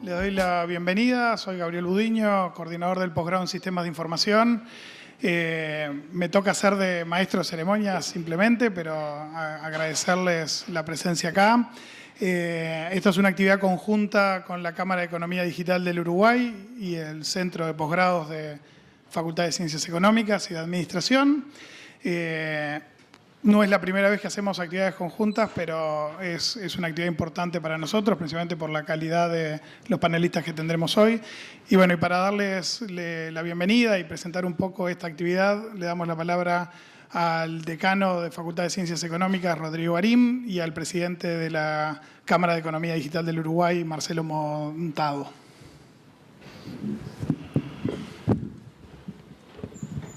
Le doy la bienvenida. Soy Gabriel Budiño, coordinador del posgrado en Sistemas de Información. Me toca ser de maestro de ceremonias simplemente, pero agradecerles la presencia acá. Esta es una actividad conjunta con la Cámara de Economía Digital del Uruguay y el Centro de Posgrados de Facultad de Ciencias Económicas y de Administración. No es la primera vez que hacemos actividades conjuntas, pero es una actividad importante para nosotros, principalmente por la calidad de los panelistas que tendremos hoy. Y bueno, y para darles la bienvenida y presentar un poco esta actividad, le damos la palabra al decano de Facultad de Ciencias Económicas, Rodrigo Barim, y al presidente de la Cámara de Economía Digital del Uruguay, Marcelo Montado.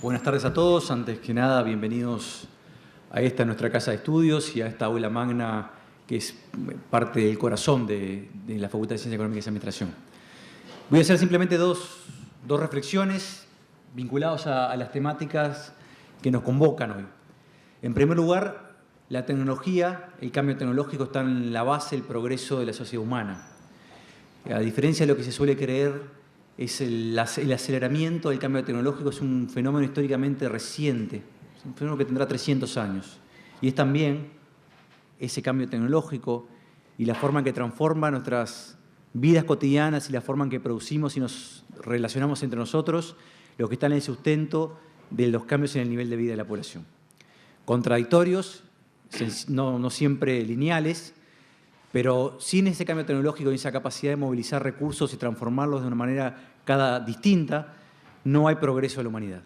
Buenas tardes a todos. Antes que nada, bienvenidos a esta nuestra casa de estudios y a esta aula magna que es parte del corazón de la Facultad de Ciencias Económicas y Administración. Voy a hacer simplemente dos reflexiones vinculadas a las temáticas que nos convocan hoy. En primer lugar, la tecnología, el cambio tecnológico está en la base del progreso de la sociedad humana. A diferencia de lo que se suele creer, el aceleramiento del cambio tecnológico es un fenómeno históricamente reciente. Es un fenómeno que tendrá 300 años. Y es también ese cambio tecnológico y la forma en que transforma nuestras vidas cotidianas y la forma en que producimos y nos relacionamos entre nosotros, lo que está en el sustento de los cambios en el nivel de vida de la población. Contradictorios, no siempre lineales, pero sin ese cambio tecnológico y esa capacidad de movilizar recursos y transformarlos de una manera distinta, no hay progreso de la humanidad.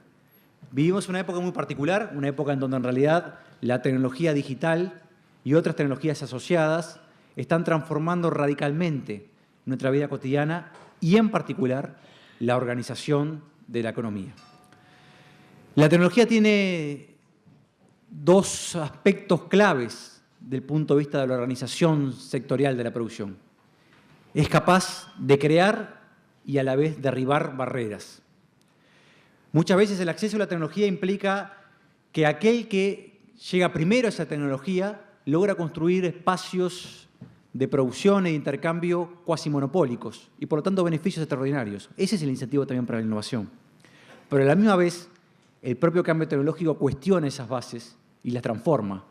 Vivimos una época muy particular, una época en donde en realidad la tecnología digital y otras tecnologías asociadas están transformando radicalmente nuestra vida cotidiana y en particular la organización de la economía. La tecnología tiene dos aspectos claves del punto de vista de la organización sectorial de la producción. Es capaz de crear y a la vez derribar barreras. Muchas veces el acceso a la tecnología implica que aquel que llega primero a esa tecnología logra construir espacios de producción e intercambio cuasi monopólicos y por lo tanto beneficios extraordinarios. Ese es el incentivo también para la innovación. Pero a la misma vez, el propio cambio tecnológico cuestiona esas bases y las transforma.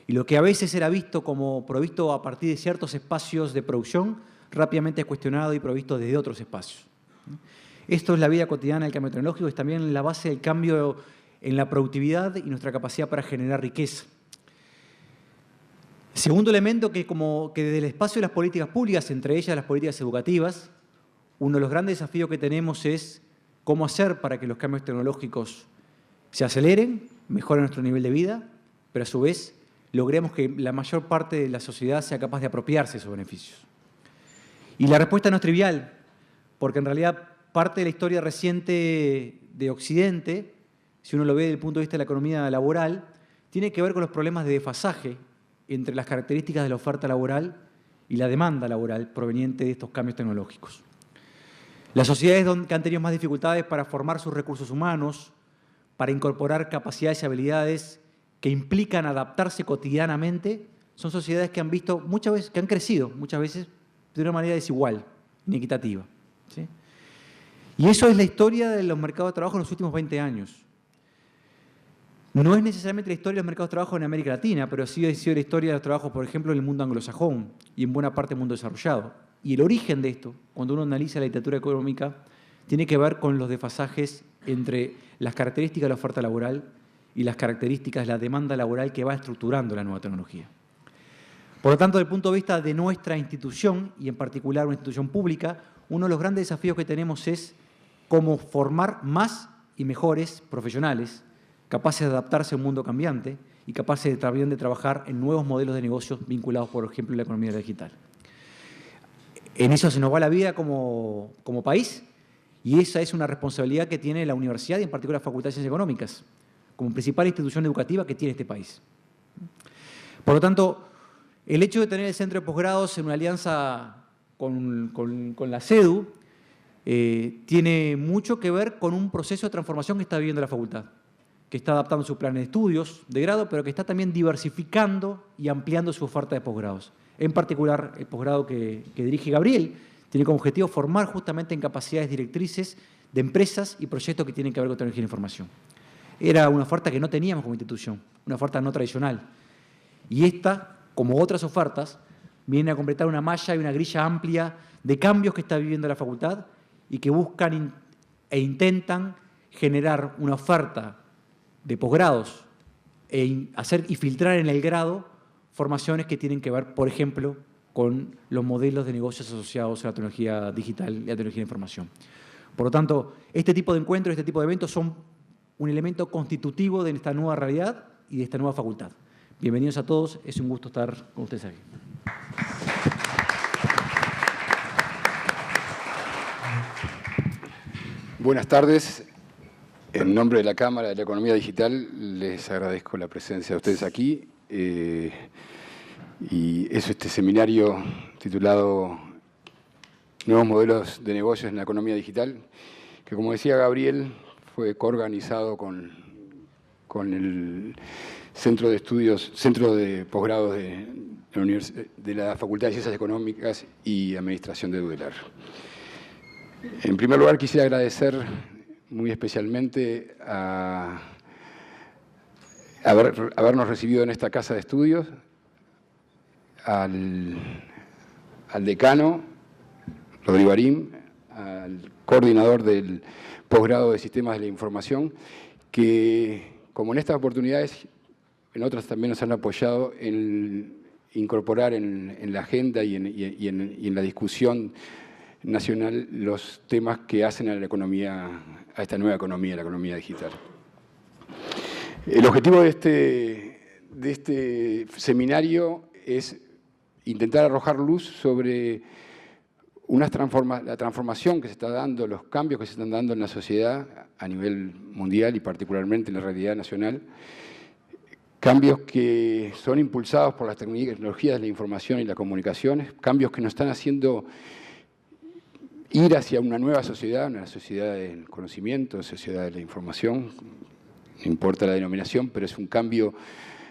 Y lo que a veces era visto como provisto a partir de ciertos espacios de producción, rápidamente es cuestionado y provisto desde otros espacios. Esto es la vida cotidiana del cambio tecnológico, es también la base del cambio en la productividad y nuestra capacidad para generar riqueza. Segundo elemento, que desde el espacio de las políticas públicas, entre ellas las políticas educativas, uno de los grandes desafíos que tenemos es cómo hacer para que los cambios tecnológicos se aceleren, mejoren nuestro nivel de vida, pero a su vez logremos que la mayor parte de la sociedad sea capaz de apropiarse de esos beneficios. Y la respuesta no es trivial, porque en realidad parte de la historia reciente de Occidente, si uno lo ve desde el punto de vista de la economía laboral, tiene que ver con los problemas de desfasaje entre las características de la oferta laboral y la demanda laboral proveniente de estos cambios tecnológicos. Las sociedades que han tenido más dificultades para formar sus recursos humanos, para incorporar capacidades y habilidades que implican adaptarse cotidianamente, son sociedades que han visto muchas veces, que han crecido muchas veces de una manera desigual, inequitativa, ¿sí? Y eso es la historia de los mercados de trabajo en los últimos 20 años. No es necesariamente la historia de los mercados de trabajo en América Latina, pero sí ha sido la historia de los trabajos, por ejemplo, en el mundo anglosajón y en buena parte del mundo desarrollado. Y el origen de esto, cuando uno analiza la literatura económica, tiene que ver con los desfasajes entre las características de la oferta laboral y las características de la demanda laboral que va estructurando la nueva tecnología. Por lo tanto, desde el punto de vista de nuestra institución, y en particular una institución pública, uno de los grandes desafíos que tenemos es cómo formar más y mejores profesionales capaces de adaptarse a un mundo cambiante y capaces también de trabajar en nuevos modelos de negocios vinculados, por ejemplo, a la economía digital. En eso se nos va la vida como país y esa es una responsabilidad que tiene la universidad y en particular la Facultad de Ciencias Económicas como principal institución educativa que tiene este país. Por lo tanto, el hecho de tener el centro de posgrados en una alianza con la CEDU tiene mucho que ver con un proceso de transformación que está viviendo la facultad, que está adaptando sus planes de estudios de grado, pero que está también diversificando y ampliando su oferta de posgrados. En particular, el posgrado que dirige Gabriel tiene como objetivo formar justamente en capacidades directrices de empresas y proyectos que tienen que ver con tecnología de la información. Era una oferta que no teníamos como institución, una oferta no tradicional. Y esta, como otras ofertas, viene a completar una malla y una grilla amplia de cambios que está viviendo la facultad y que buscan e intentan generar una oferta de posgrados hacer y filtrar en el grado formaciones que tienen que ver, por ejemplo, con los modelos de negocios asociados a la tecnología digital y la tecnología de información. Por lo tanto, este tipo de encuentros, este tipo de eventos son un elemento constitutivo de esta nueva realidad y de esta nueva facultad. Bienvenidos a todos, es un gusto estar con ustedes aquí. Buenas tardes. En nombre de la Cámara de la Economía Digital les agradezco la presencia de ustedes aquí. Y es este seminario titulado Nuevos modelos de negocios en la economía digital, que como decía Gabriel, fue coorganizado con el Centro de Posgrados de la Facultad de Ciencias Económicas y Administración de UDELAR. En primer lugar, quisiera agradecer muy especialmente habernos recibido en esta casa de estudios, al decano, Rodrigo Arim, al coordinador del posgrado de Sistemas de la Información, que, como en estas oportunidades, en otras también nos han apoyado en incorporar en la agenda y en la discusión nacional los temas que hacen a la economía, a esta nueva economía, la economía digital. El objetivo de este seminario es intentar arrojar luz sobre la transformación que se está dando, los cambios que se están dando en la sociedad a nivel mundial y particularmente en la realidad nacional, cambios que son impulsados por las tecnologías de la información y las comunicaciones, cambios que nos están haciendo ir hacia una nueva sociedad, una sociedad del conocimiento, sociedad de la información, no importa la denominación, pero es un cambio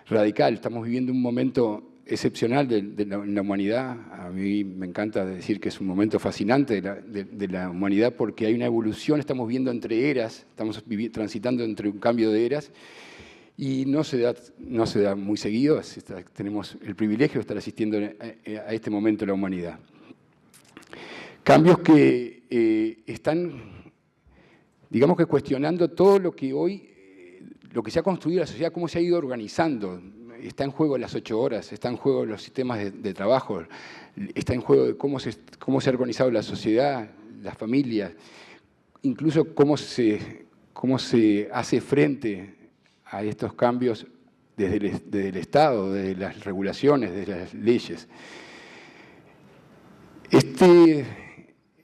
radical. Estamos viviendo un momento excepcional de la humanidad. A mí me encanta decir que es un momento fascinante de la humanidad porque hay una evolución, estamos viendo entre eras, estamos transitando entre un cambio de eras y no se da muy seguido. Tenemos el privilegio de estar asistiendo a este momento de la humanidad. Cambios que están, digamos que cuestionando todo lo que hoy, lo que se ha construido la sociedad, cómo se ha ido organizando. Está en juego las 8 horas, está en juego los sistemas de trabajo, está en juego de cómo se ha organizado la sociedad, las familias, incluso cómo se hace frente a estos cambios desde el Estado, desde las regulaciones, desde las leyes.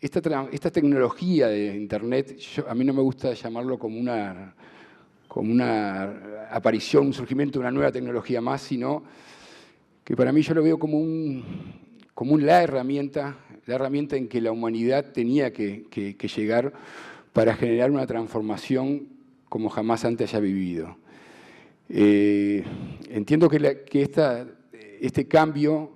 Esta tecnología de Internet, a mí no me gusta llamarlo como una aparición, un surgimiento de una nueva tecnología más, sino que para mí yo lo veo como la herramienta en que la humanidad tenía que llegar para generar una transformación como jamás antes haya vivido. Entiendo que este cambio,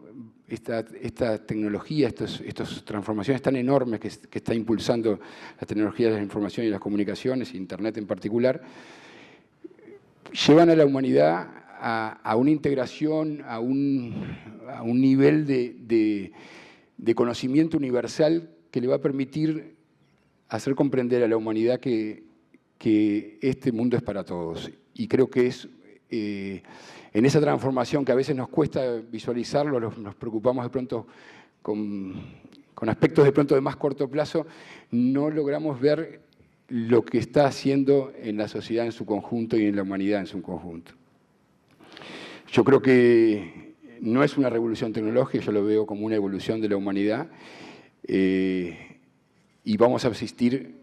esta tecnología, estas transformaciones tan enormes que está impulsando la tecnología de la información y las comunicaciones, Internet en particular, llevan a la humanidad a una integración, a un nivel de conocimiento universal que le va a permitir hacer comprender a la humanidad que este mundo es para todos. Y creo que es en esa transformación que a veces nos cuesta visualizarlo, nos preocupamos de pronto con aspectos de pronto de más corto plazo, no logramos ver lo que está haciendo en la sociedad en su conjunto y en la humanidad en su conjunto. Yo creo que no es una revolución tecnológica, yo lo veo como una evolución de la humanidad y vamos a asistir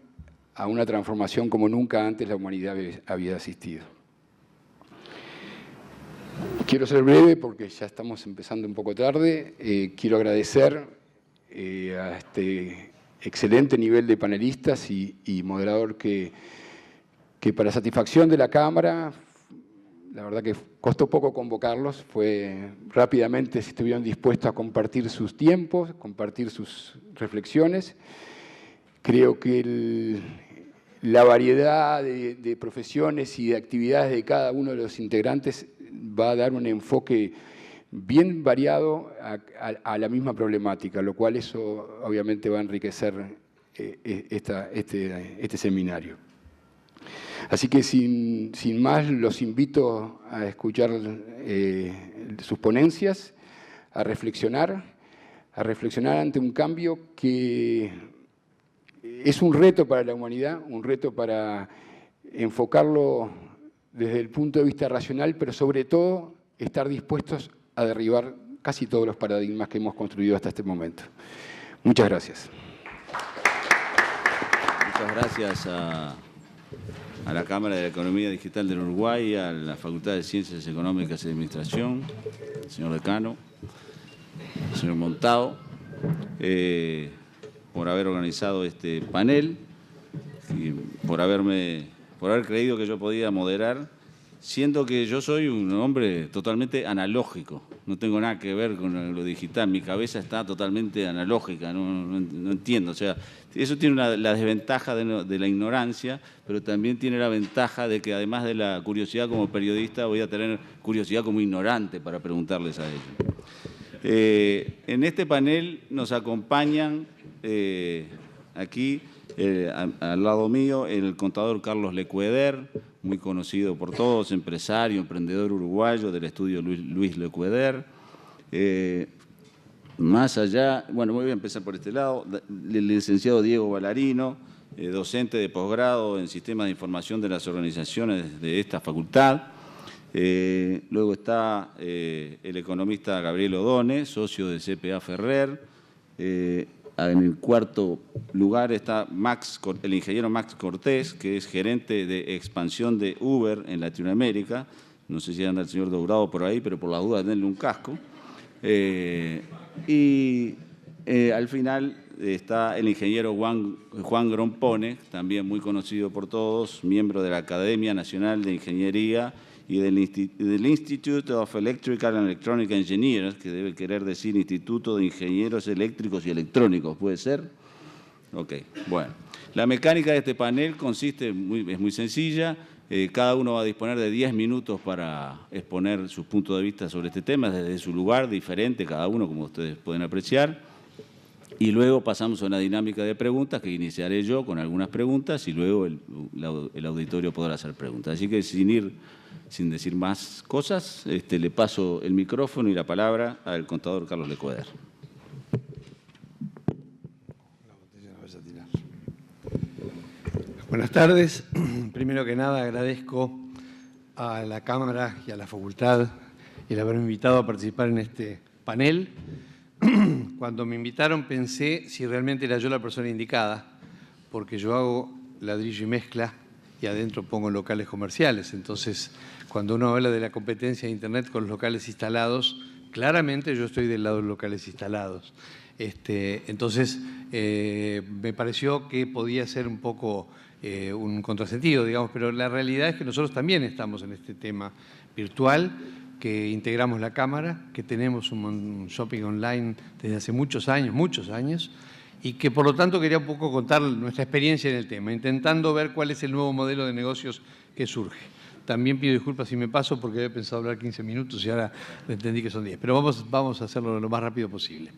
a una transformación como nunca antes la humanidad había asistido. Quiero ser breve porque ya estamos empezando un poco tarde. Quiero agradecer a este excelente nivel de panelistas y moderador que para satisfacción de la Cámara la verdad que costó poco convocarlos, rápidamente se estuvieron dispuestos a compartir sus tiempos, compartir sus reflexiones. Creo que la variedad de profesiones y de actividades de cada uno de los integrantes va a dar un enfoque bien variado a la misma problemática, lo cual eso obviamente va a enriquecer este seminario. Así que sin más los invito a escuchar sus ponencias, a reflexionar ante un cambio que es un reto para la humanidad, un reto para enfocarlo desde el punto de vista racional, pero sobre todo estar dispuestos a derribar casi todos los paradigmas que hemos construido hasta este momento. Muchas gracias. Muchas gracias a la Cámara de la Economía Digital del Uruguay, a la Facultad de Ciencias Económicas y Administración, al señor decano, al señor Montao, por haber organizado este panel y por haber creído que yo podía moderar, siendo que yo soy un hombre totalmente analógico, no tengo nada que ver con lo digital, mi cabeza está totalmente analógica, no entiendo. O sea, eso tiene la desventaja de la ignorancia, pero también tiene la ventaja de que además de la curiosidad como periodista, voy a tener curiosidad como ignorante para preguntarles a ellos. En este panel nos acompañan aquí, al lado mío, el contador Carlos Lecueder, muy conocido por todos, empresario, emprendedor uruguayo del estudio Luis Lecueder. Más allá, bueno, voy a empezar por este lado, el licenciado Diego Ballarino, docente de posgrado en Sistemas de Información de las Organizaciones de esta facultad. Luego está el economista Gabriel Odone, socio de CPA Ferrer. En el cuarto lugar está el ingeniero Max Cortés, que es gerente de expansión de Uber en Latinoamérica. No sé si anda el señor Dourado por ahí, pero por la duda denle un casco. Al final está el ingeniero Juan Grompone, también muy conocido por todos, miembro de la Academia Nacional de Ingeniería y del Institute of Electrical and Electronic Engineers, que debe querer decir Instituto de Ingenieros Eléctricos y Electrónicos, ¿puede ser? Ok, bueno. La mecánica de este panel es muy sencilla. Cada uno va a disponer de 10 minutos para exponer sus puntos de vista sobre este tema, desde su lugar, diferente cada uno, como ustedes pueden apreciar. Y luego pasamos a una dinámica de preguntas que iniciaré yo con algunas preguntas y luego el auditorio podrá hacer preguntas. Así que sin decir más cosas, le paso el micrófono y la palabra al contador Carlos Lecueder. Buenas tardes. Primero que nada agradezco a la Cámara y a la Facultad el haberme invitado a participar en este panel. Cuando me invitaron pensé si realmente era yo la persona indicada, porque yo hago ladrillo y mezcla y adentro pongo locales comerciales. Entonces, cuando uno habla de la competencia de Internet con los locales instalados, claramente yo estoy del lado de los locales instalados. Entonces, me pareció que podía ser un poco un contrasentido, digamos, pero la realidad es que nosotros también estamos en este tema virtual, que integramos la Cámara, que tenemos un shopping online desde hace muchos años, y que por lo tanto quería un poco contar nuestra experiencia en el tema, intentando ver cuál es el nuevo modelo de negocios que surge. También pido disculpas si me paso porque había pensado hablar 15 minutos y ahora entendí que son 10, pero vamos a hacerlo lo más rápido posible.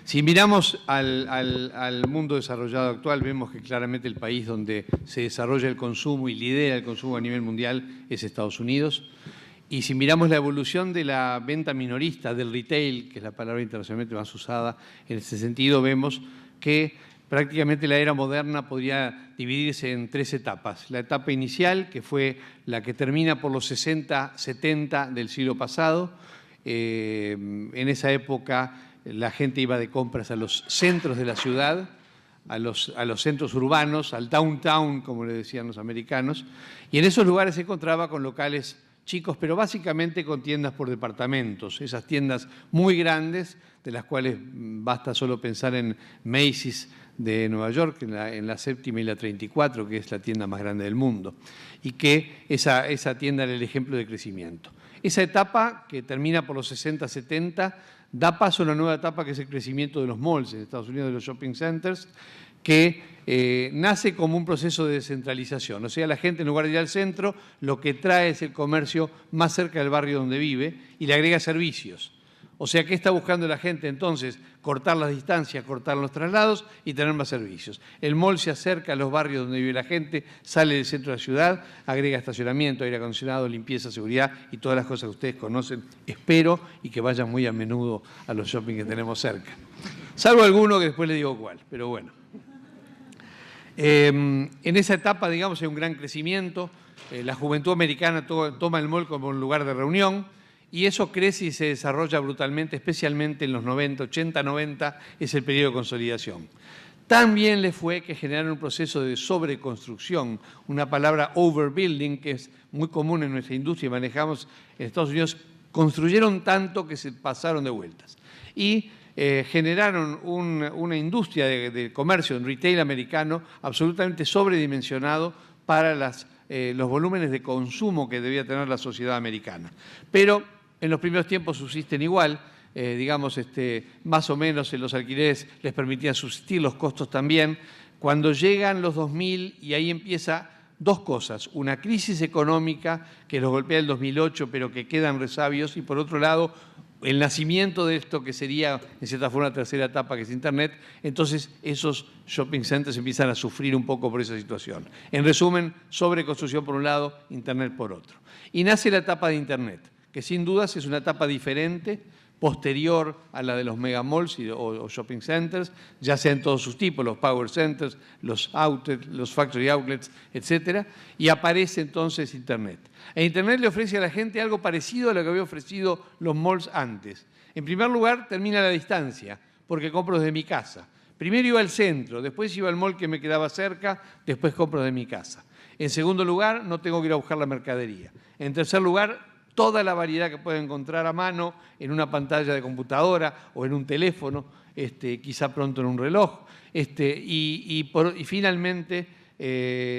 Si miramos al mundo desarrollado actual, vemos que claramente el país donde se desarrolla el consumo y lidera el consumo a nivel mundial es Estados Unidos. Y si miramos la evolución de la venta minorista, del retail, que es la palabra internacionalmente más usada en ese sentido, vemos que prácticamente la era moderna podría dividirse en 3 etapas. La etapa inicial, que fue la que termina por los 60, 70 del siglo pasado. En esa época la gente iba de compras a los centros de la ciudad, a los centros urbanos, al downtown, como le decían los americanos, y en esos lugares se encontraba con locales chicos, pero básicamente con tiendas por departamentos, esas tiendas muy grandes, de las cuales basta solo pensar en Macy's de Nueva York, en la séptima y la 34, que es la tienda más grande del mundo, y que esa tienda era el ejemplo de crecimiento. Esa etapa, que termina por los 60-70, da paso a una nueva etapa que es el crecimiento de los malls en Estados Unidos, de los shopping centers, que nace como un proceso de descentralización. O sea, la gente en lugar de ir al centro, lo que trae es el comercio más cerca del barrio donde vive y le agrega servicios. O sea, ¿qué está buscando la gente entonces? Cortar las distancias, cortar los traslados y tener más servicios. El mall se acerca a los barrios donde vive la gente, sale del centro de la ciudad, agrega estacionamiento, aire acondicionado, limpieza, seguridad y todas las cosas que ustedes conocen. Espero y que vayan muy a menudo a los shopping que tenemos cerca. Salvo alguno que después les digo cuál, pero bueno. En esa etapa, digamos, hay un gran crecimiento. La juventud americana toma el mall como un lugar de reunión. Y eso crece y se desarrolla brutalmente, especialmente en los 90, 80, 90, es el periodo de consolidación. También le fue que generaron un proceso de sobreconstrucción, una palabra overbuilding, que es muy común en nuestra industria y manejamos en Estados Unidos, construyeron tanto que se pasaron de vueltas. Y generaron una industria de comercio, un retail americano, absolutamente sobredimensionado para los volúmenes de consumo que debía tener la sociedad americana. Pero en los primeros tiempos subsisten igual, digamos, más o menos en los alquileres les permitían subsistir, los costos también. Cuando llegan los 2000 y ahí empieza dos cosas, una crisis económica que los golpea el 2008 pero que quedan resabios y por otro lado el nacimiento de esto que sería en cierta forma la tercera etapa que es Internet, entonces esos shopping centers empiezan a sufrir un poco por esa situación. En resumen, sobreconstrucción por un lado, Internet por otro. Y nace la etapa de Internet, que sin dudas es una etapa diferente, posterior a la de los megamalls o shopping centers, ya sea en todos sus tipos, los power centers, los outlets, los factory outlets, etc. Y aparece entonces Internet. E Internet le ofrece a la gente algo parecido a lo que había ofrecido los malls antes. En primer lugar, termina la distancia, porque compro desde mi casa. Primero iba al centro, después iba al mall que me quedaba cerca, después compro desde mi casa. En segundo lugar, no tengo que ir a buscar la mercadería. En tercer lugar, toda la variedad que puedo encontrar a mano en una pantalla de computadora o en un teléfono, quizá pronto en un reloj. Y finalmente,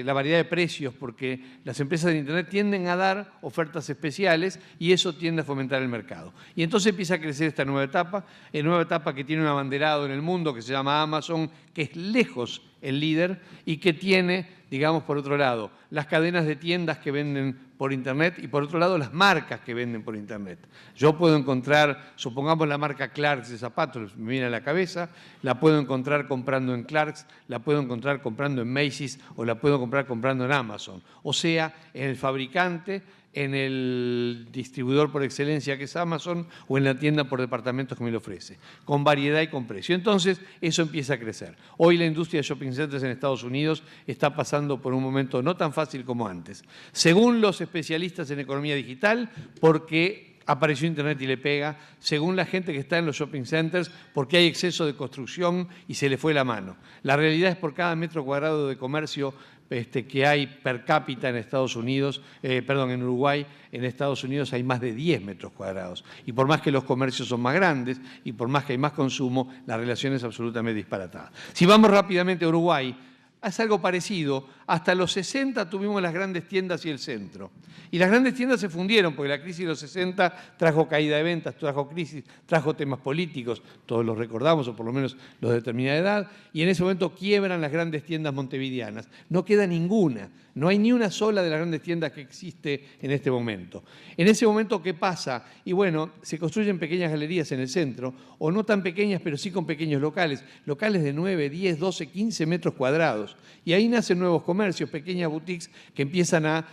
la variedad de precios, porque las empresas de Internet tienden a dar ofertas especiales y eso tiende a fomentar el mercado. Y entonces empieza a crecer esta nueva etapa que tiene un abanderado en el mundo que se llama Amazon, que es lejos el líder y que tiene, digamos, por otro lado, las cadenas de tiendas que venden por Internet y por otro lado las marcas que venden por Internet. Yo puedo encontrar, supongamos la marca Clarks de zapatos, me viene a la cabeza, la puedo encontrar comprando en Clarks, la puedo encontrar comprando en Macy's o la puedo comprar comprando en Amazon. O sea, en el fabricante, en el distribuidor por excelencia que es Amazon o en la tienda por departamentos que me lo ofrece, con variedad y con precio. Entonces, eso empieza a crecer. Hoy la industria de shopping centers en Estados Unidos está pasando por un momento no tan fácil como antes. Según los especialistas en economía digital, porque apareció Internet y le pega, según la gente que está en los shopping centers, porque hay exceso de construcción y se le fue la mano. La realidad es por cada metro cuadrado de comercio que hay per cápita en Estados Unidos, en Uruguay, en Estados Unidos hay más de 10 metros cuadrados. Y por más que los comercios son más grandes y por más que hay más consumo, la relación es absolutamente disparatada. Si vamos rápidamente a Uruguay, es algo parecido. Hasta los 60 tuvimos las grandes tiendas y el centro. Y las grandes tiendas se fundieron porque la crisis de los 60 trajo caída de ventas, trajo crisis, trajo temas políticos, todos los recordamos, o por lo menos los de determinada edad, y en ese momento quiebran las grandes tiendas montevideanas. No queda ninguna, no hay ni una sola de las grandes tiendas que existe en este momento. En ese momento, ¿qué pasa? Y bueno, se construyen pequeñas galerías en el centro, o no tan pequeñas, pero sí con pequeños locales de 9, 10, 12, 15 metros cuadrados. Y ahí nacen nuevos comercios, pequeñas boutiques que empiezan a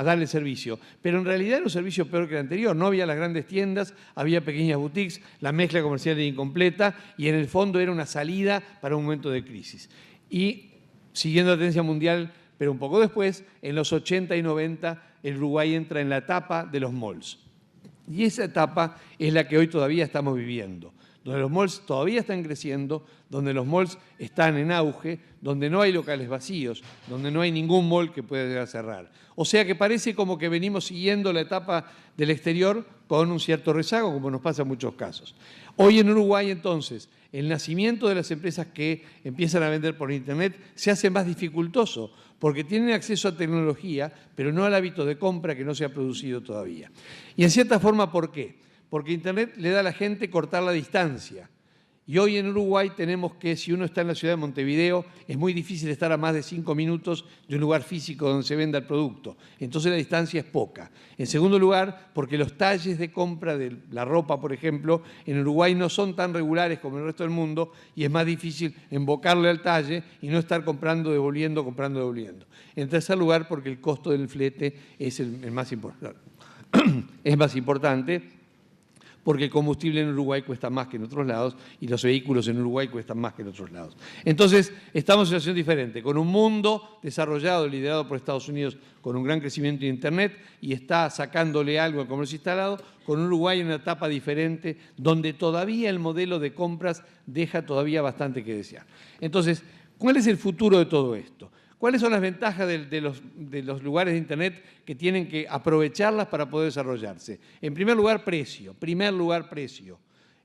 darle servicio. Pero en realidad era un servicio peor que el anterior. No había las grandes tiendas, había pequeñas boutiques, la mezcla comercial era incompleta y en el fondo era una salida para un momento de crisis. Y siguiendo la tendencia mundial, pero un poco después, en los 80 y 90, el Uruguay entra en la etapa de los malls. Y esa etapa es la que hoy todavía estamos viviendo. donde los malls todavía están creciendo, donde los malls están en auge, donde no hay locales vacíos, donde no hay ningún mall que pueda llegar a cerrar. O sea que parece como que venimos siguiendo la etapa del exterior con un cierto rezago, como nos pasa en muchos casos. Hoy en Uruguay, entonces, el nacimiento de las empresas que empiezan a vender por Internet se hace más dificultoso, porque tienen acceso a tecnología, pero no al hábito de compra que no se ha producido todavía. Y en cierta forma, ¿por qué? Porque Internet le da a la gente cortar la distancia. Y hoy en Uruguay tenemos que, si uno está en la ciudad de Montevideo, es muy difícil estar a más de 5 minutos de un lugar físico donde se venda el producto. Entonces la distancia es poca. En segundo lugar, porque los talles de compra de la ropa, por ejemplo, en Uruguay no son tan regulares como en el resto del mundo y es más difícil embocarle al talle y no estar comprando, devolviendo, comprando, devolviendo. En tercer lugar, porque el costo del flete es el más importante. Es más importante, porque el combustible en Uruguay cuesta más que en otros lados y los vehículos en Uruguay cuestan más que en otros lados. Entonces, estamos en una situación diferente, con un mundo desarrollado, liderado por Estados Unidos, con un gran crecimiento de Internet y está sacándole algo al comercio instalado, con Uruguay en una etapa diferente, donde todavía el modelo de compras deja todavía bastante que desear. Entonces, ¿cuál es el futuro de todo esto? ¿Cuáles son las ventajas de los lugares de Internet que tienen que aprovecharlas para poder desarrollarse? En primer lugar, precio.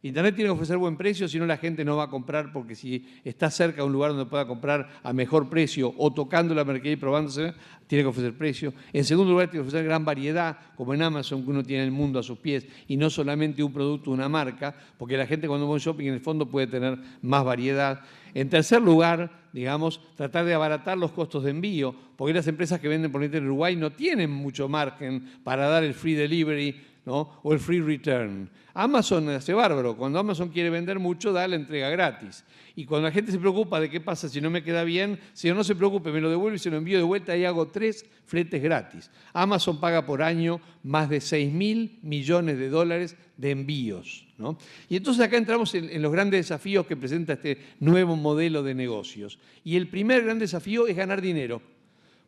Internet tiene que ofrecer buen precio, si no la gente no va a comprar, porque si está cerca de un lugar donde pueda comprar a mejor precio o tocando la mercadería y probándose, tiene que ofrecer precio. En segundo lugar, tiene que ofrecer gran variedad, como en Amazon, que uno tiene el mundo a sus pies y no solamente un producto, una marca, porque la gente cuando va a un shopping en el fondo puede tener más variedad. En tercer lugar, digamos, tratar de abaratar los costos de envío, porque las empresas que venden por internet en Uruguay no tienen mucho margen para dar el free delivery, ¿no? O el free return. Amazon hace bárbaro. Cuando Amazon quiere vender mucho, da la entrega gratis. Y cuando la gente se preocupa de qué pasa si no me queda bien, si no se preocupe, me lo devuelve y se lo envío de vuelta y hago 3 fletes gratis. Amazon paga por año más de $6.000 millones de envíos, ¿no? Y entonces acá entramos en los grandes desafíos que presenta este nuevo modelo de negocios. Y el primer gran desafío es ganar dinero.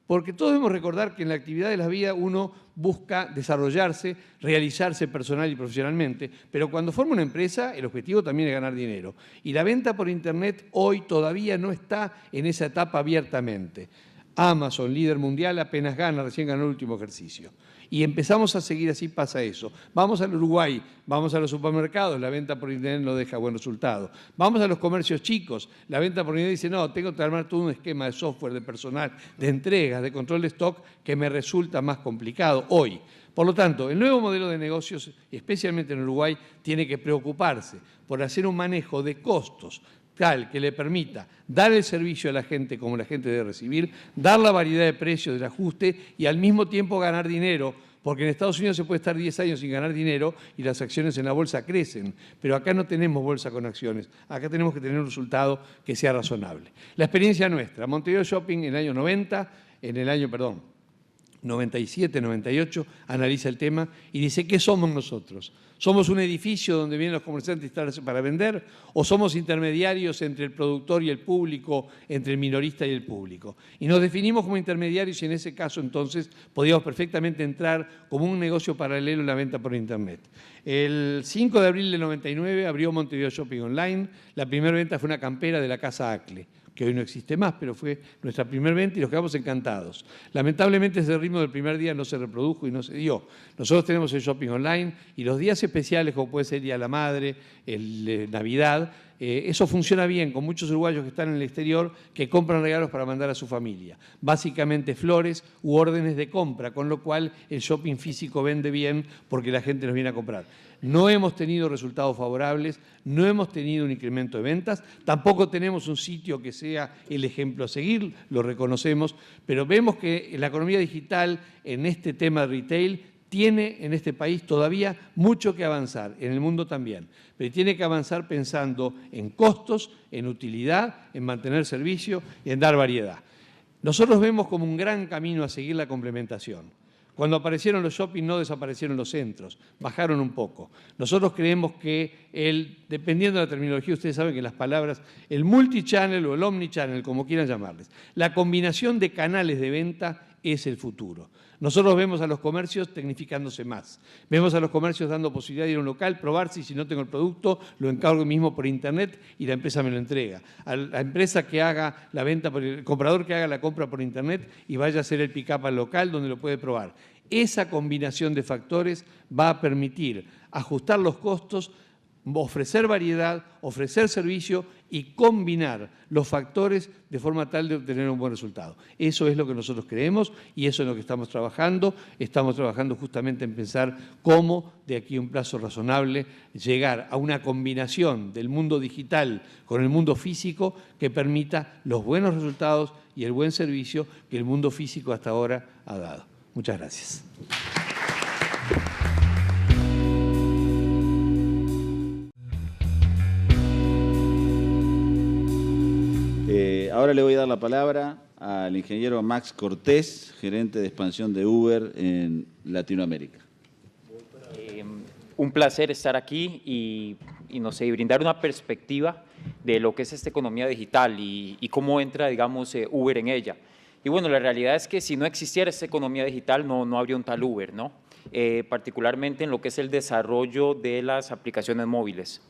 Porque todos debemos recordar que en la actividad de la vida uno busca desarrollarse, realizarse personal y profesionalmente, pero cuando forma una empresa el objetivo también es ganar dinero. Y la venta por Internet hoy todavía no está en esa etapa abiertamente. Amazon, líder mundial, apenas gana, recién ganó el último ejercicio. Y empezamos a seguir así, pasa eso. Vamos al Uruguay, vamos a los supermercados, la venta por Internet no deja buen resultado. Vamos a los comercios chicos, la venta por Internet dice, no, tengo que armar todo un esquema de software, de personal, de entregas, de control de stock, que me resulta más complicado hoy. Por lo tanto, el nuevo modelo de negocios, especialmente en Uruguay, tiene que preocuparse por hacer un manejo de costos tal que le permita dar el servicio a la gente como la gente debe recibir, dar la variedad de precios del ajuste y al mismo tiempo ganar dinero, porque en Estados Unidos se puede estar 10 años sin ganar dinero y las acciones en la bolsa crecen, pero acá no tenemos bolsa con acciones, acá tenemos que tener un resultado que sea razonable. La experiencia nuestra, Montevideo Shopping en el año 97, 98, analiza el tema y dice, ¿qué somos nosotros? ¿Somos un edificio donde vienen los comerciantes a instalarse para vender o somos intermediarios entre el productor y el público, entre el minorista y el público? Y nos definimos como intermediarios y en ese caso entonces podíamos perfectamente entrar como un negocio paralelo en la venta por Internet. El 5 de abril del 99 abrió Montevideo Shopping Online. La primera venta fue una campera de la casa Acle, que hoy no existe más, pero fue nuestra primera venta y nos quedamos encantados. Lamentablemente ese ritmo del primer día no se reprodujo y no se dio. Nosotros tenemos el shopping online y los días especiales, como puede ser el Día de la Madre, Navidad, eso funciona bien con muchos uruguayos que están en el exterior que compran regalos para mandar a su familia. Básicamente flores u órdenes de compra, con lo cual el shopping físico vende bien porque la gente nos viene a comprar. No hemos tenido resultados favorables, no hemos tenido un incremento de ventas, tampoco tenemos un sitio que sea el ejemplo a seguir, lo reconocemos, pero vemos que la economía digital en este tema de retail tiene en este país todavía mucho que avanzar, en el mundo también, pero tiene que avanzar pensando en costos, en utilidad, en mantener servicio y en dar variedad. Nosotros vemos como un gran camino a seguir la complementación. Cuando aparecieron los shopping no desaparecieron los centros, bajaron un poco. Nosotros creemos que dependiendo de la terminología, ustedes saben que las palabras, el multichannel o el omnichannel, como quieran llamarles, la combinación de canales de venta es el futuro. Nosotros vemos a los comercios tecnificándose más. Vemos a los comercios dando posibilidad de ir a un local, probarse y si no tengo el producto, lo encargo mismo por internet y la empresa me lo entrega. A la empresa que haga la venta, el comprador que haga la compra por internet y vaya a hacer el pick-up al local donde lo puede probar. Esa combinación de factores va a permitir ajustar los costos, ofrecer variedad, ofrecer servicio y combinar los factores de forma tal de obtener un buen resultado. Eso es lo que nosotros creemos y eso es lo que estamos trabajando. Estamos trabajando justamente en pensar cómo, de aquí a un plazo razonable, llegar a una combinación del mundo digital con el mundo físico que permita los buenos resultados y el buen servicio que el mundo físico hasta ahora ha dado. Muchas gracias. Ahora le voy a dar la palabra al ingeniero Max Cortés, gerente de expansión de Uber en Latinoamérica. Un placer estar aquí y no sé, brindar una perspectiva de lo que es esta economía digital y cómo entra, digamos, Uber en ella. Y bueno, la realidad es que si no existiera esta economía digital no habría un tal Uber, ¿no? Particularmente en lo que es el desarrollo de las aplicaciones móviles.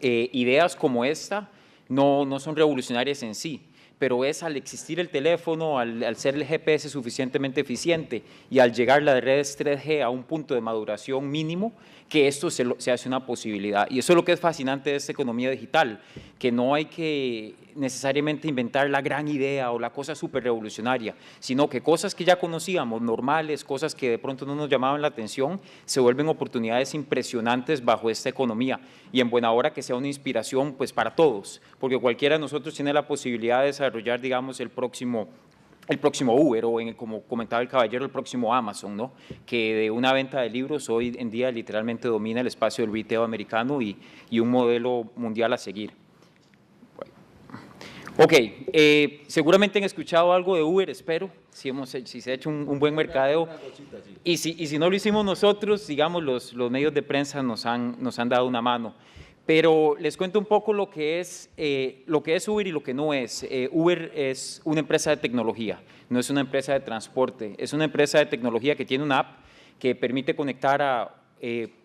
Ideas como esta no son revolucionarias en sí, pero es al existir el teléfono, al ser el GPS suficientemente eficiente y al llegar las redes 3G a un punto de maduración mínimo, que esto se hace una posibilidad. Y eso es lo que es fascinante de esta economía digital, que no hay que necesariamente inventar la gran idea o la cosa súper revolucionaria, sino que cosas que ya conocíamos, normales, cosas que de pronto no nos llamaban la atención, se vuelven oportunidades impresionantes bajo esta economía. Y en buena hora que sea una inspiración pues, para todos, porque cualquiera de nosotros tiene la posibilidad de desarrollar, digamos, el próximo Uber o, como comentaba el caballero, el próximo Amazon, ¿no? Que de una venta de libros hoy en día literalmente domina el espacio del retail americano y un modelo mundial a seguir. Ok, seguramente han escuchado algo de Uber, espero, si se ha hecho un buen mercadeo. Y si no lo hicimos nosotros, digamos, los medios de prensa nos han dado una mano. Pero les cuento un poco lo que es Uber y lo que no es. Uber es una empresa de tecnología, no es una empresa de transporte. Es una empresa de tecnología que tiene una app que permite conectar a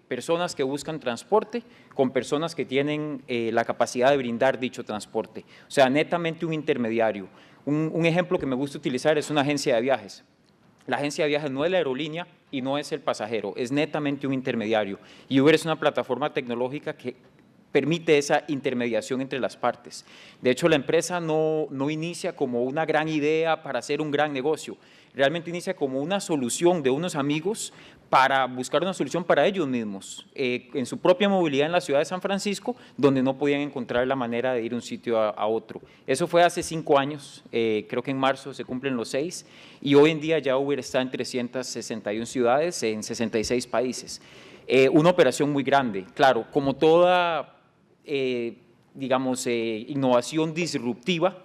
personas que buscan transporte con personas que tienen la capacidad de brindar dicho transporte. O sea, netamente un intermediario. Un ejemplo que me gusta utilizar es una agencia de viajes. La agencia de viajes no es la aerolínea y no es el pasajero, es netamente un intermediario. Y Uber es una plataforma tecnológica que permite esa intermediación entre las partes. De hecho, la empresa no inicia como una gran idea para hacer un gran negocio, realmente inicia como una solución de unos amigos para buscar una solución para ellos mismos, en su propia movilidad en la ciudad de San Francisco, donde no podían encontrar la manera de ir de un sitio a otro. Eso fue hace 5 años, creo que en marzo se cumplen los 6, y hoy en día ya Uber está en 361 ciudades, en 66 países. Una operación muy grande, claro, como toda digamos, innovación disruptiva,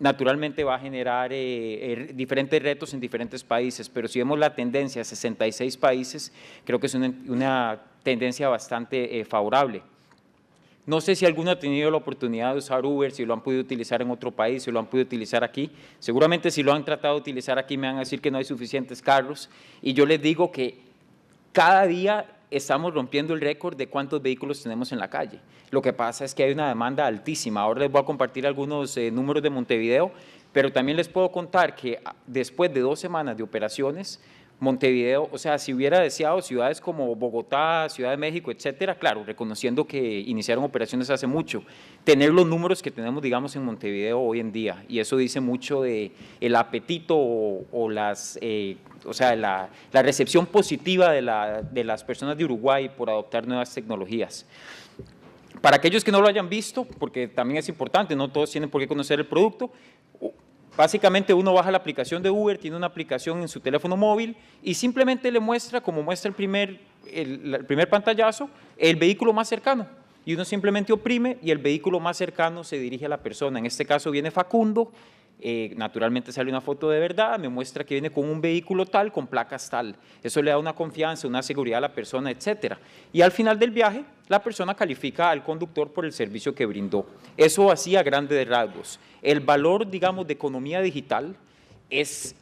naturalmente va a generar diferentes retos en diferentes países, pero si vemos la tendencia a 66 países, creo que es una tendencia bastante favorable. No sé si alguno ha tenido la oportunidad de usar Uber, si lo han podido utilizar en otro país, si lo han podido utilizar aquí. Seguramente si lo han tratado de utilizar aquí me van a decir que no hay suficientes carros, y yo les digo que cada día estamos rompiendo el récord de cuántos vehículos tenemos en la calle. Lo que pasa es que hay una demanda altísima. Ahora les voy a compartir algunos números de Montevideo, pero también les puedo contar que después de 2 semanas de operaciones, Montevideo, o sea, si hubiera deseado ciudades como Bogotá, Ciudad de México, etcétera, claro, reconociendo que iniciaron operaciones hace mucho, tener los números que tenemos, digamos, en Montevideo hoy en día, y eso dice mucho de el apetito o sea, la recepción positiva de las personas de Uruguay por adoptar nuevas tecnologías. Para aquellos que no lo hayan visto, porque también es importante, no todos tienen por qué conocer el producto, básicamente uno baja la aplicación de Uber, tiene una aplicación en su teléfono móvil y simplemente le muestra, como muestra el primer pantallazo, el vehículo más cercano. Y uno simplemente oprime y el vehículo más cercano se dirige a la persona. En este caso viene Facundo, naturalmente sale una foto de verdad, me muestra que viene con un vehículo tal, con placas tal. Eso le da una confianza, una seguridad a la persona, etcétera. Y al final del viaje, la persona califica al conductor por el servicio que brindó. Eso así a grandes rasgos. El valor, digamos, de economía digital es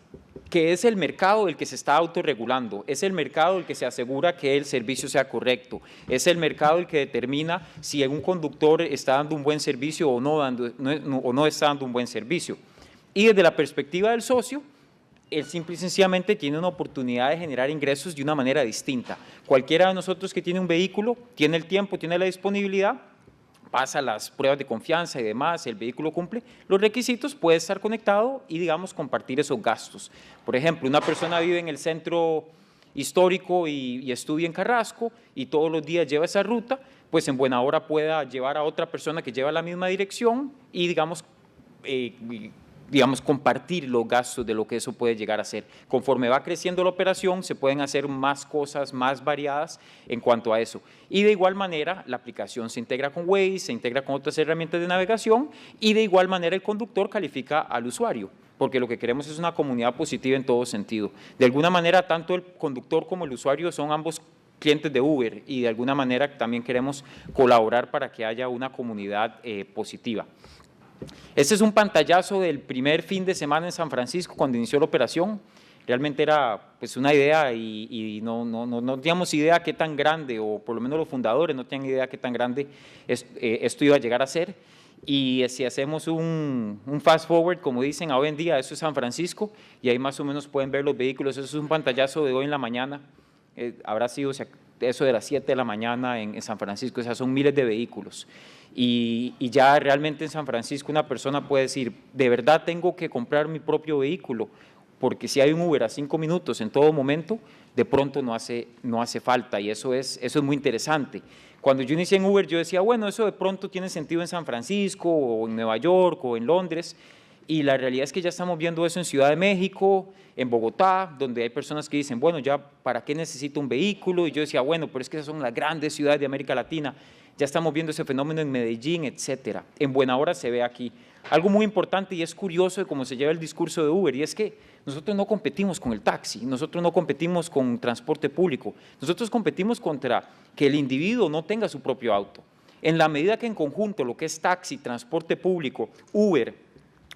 que es el mercado el que se está autorregulando, es el mercado el que se asegura que el servicio sea correcto, es el mercado el que determina si un conductor está dando un buen servicio o no está dando un buen servicio. Y desde la perspectiva del socio, él simple y sencillamente tiene una oportunidad de generar ingresos de una manera distinta. Cualquiera de nosotros que tiene un vehículo, tiene el tiempo, tiene la disponibilidad, pasa las pruebas de confianza y demás, el vehículo cumple los requisitos, puede estar conectado y, digamos, compartir esos gastos. Por ejemplo, una persona vive en el centro histórico y estudia en Carrasco y todos los días lleva esa ruta, pues en buena hora pueda llevar a otra persona que lleva la misma dirección y, digamos, compartir los gastos de lo que eso puede llegar a ser. Conforme va creciendo la operación, se pueden hacer más cosas más variadas en cuanto a eso. Y de igual manera, la aplicación se integra con Waze, se integra con otras herramientas de navegación y de igual manera el conductor califica al usuario, porque lo que queremos es una comunidad positiva en todo sentido. De alguna manera, tanto el conductor como el usuario son ambos clientes de Uber y de alguna manera también queremos colaborar para que haya una comunidad positiva. Este es un pantallazo del primer fin de semana en San Francisco cuando inició la operación. Realmente era pues una idea y no teníamos idea qué tan grande, o por lo menos los fundadores no tenían idea qué tan grande esto iba a llegar a ser. Y si hacemos un fast forward, como dicen hoy en día, eso es San Francisco y ahí más o menos pueden ver los vehículos. Eso es un pantallazo de hoy en la mañana, habrá sido eso de las 7 de la mañana en San Francisco, o sea, son miles de vehículos. Y ya realmente en San Francisco una persona puede decir, de verdad tengo que comprar mi propio vehículo, porque si hay un Uber a 5 minutos en todo momento, de pronto no hace falta, y eso es muy interesante. Cuando yo inicié en Uber, yo decía, bueno, eso de pronto tiene sentido en San Francisco, o en Nueva York, o en Londres, y la realidad es que ya estamos viendo eso en Ciudad de México, en Bogotá, donde hay personas que dicen, bueno, ya, ¿para qué necesito un vehículo? Y yo decía, bueno, pero es que esas son las grandes ciudades de América Latina. Ya estamos viendo ese fenómeno en Medellín, etcétera. En buena hora se ve aquí. Algo muy importante y es curioso de cómo se lleva el discurso de Uber, y es que nosotros no competimos con el taxi, nosotros no competimos con transporte público, nosotros competimos contra que el individuo no tenga su propio auto. En la medida que en conjunto lo que es taxi, transporte público, Uber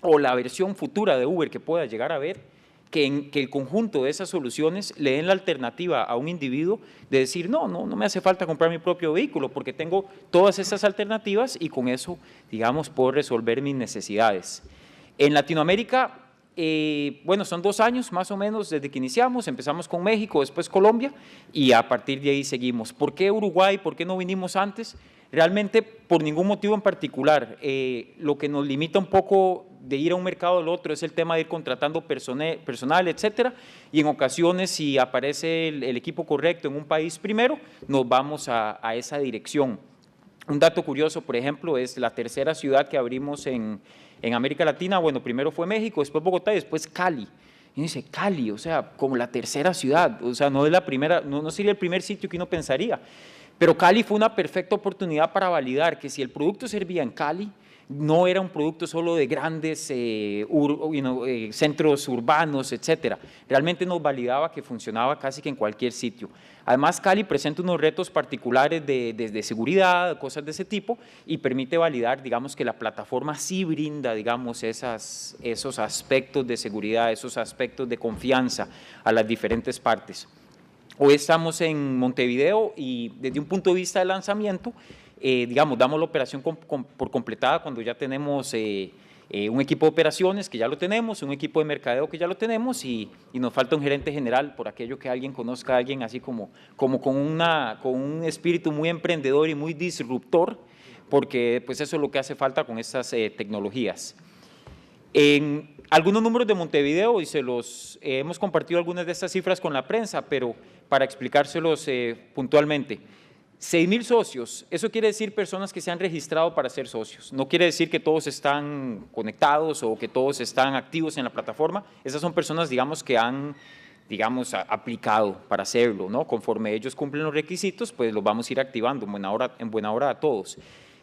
o la versión futura de Uber que pueda llegar a ver, que el conjunto de esas soluciones le den la alternativa a un individuo de decir, no me hace falta comprar mi propio vehículo porque tengo todas esas alternativas y con eso, digamos, puedo resolver mis necesidades. En Latinoamérica, bueno, son 2 años más o menos desde que iniciamos, empezamos con México, después Colombia y a partir de ahí seguimos. ¿Por qué Uruguay? ¿Por qué no vinimos antes? Realmente por ningún motivo en particular. Lo que nos limita un poco de ir a un mercado al otro es el tema de ir contratando personal, etcétera, y en ocasiones si aparece el equipo correcto en un país primero, nos vamos a esa dirección. Un dato curioso, por ejemplo, es la tercera ciudad que abrimos en América Latina. Bueno, primero fue México, después Bogotá y después Cali. Y uno dice, Cali, o sea, como la tercera ciudad, o sea, no es la primera, no sería el primer sitio que uno pensaría. Pero Cali fue una perfecta oportunidad para validar que si el producto servía en Cali, no era un producto solo de grandes centros urbanos, etcétera. Realmente nos validaba que funcionaba casi que en cualquier sitio. Además, Cali presenta unos retos particulares de seguridad, cosas de ese tipo, y permite validar, digamos, que la plataforma sí brinda, digamos, esos aspectos de seguridad, esos aspectos de confianza a las diferentes partes. Hoy estamos en Montevideo y desde un punto de vista de lanzamiento, digamos, damos la operación por completada cuando ya tenemos un equipo de operaciones que ya lo tenemos, un equipo de mercadeo que ya lo tenemos y nos falta un gerente general por aquello que alguien conozca a alguien así como con un espíritu muy emprendedor y muy disruptor, porque pues eso es lo que hace falta con estas tecnologías. En algunos números de Montevideo, y hemos compartido algunas de estas cifras con la prensa, pero para explicárselos puntualmente, 6,000 socios, eso quiere decir personas que se han registrado para ser socios, no quiere decir que todos están conectados o que todos están activos en la plataforma, esas son personas, digamos, que han, digamos, aplicado para hacerlo, ¿no? Conforme ellos cumplen los requisitos, pues los vamos a ir activando en buena hora a todos.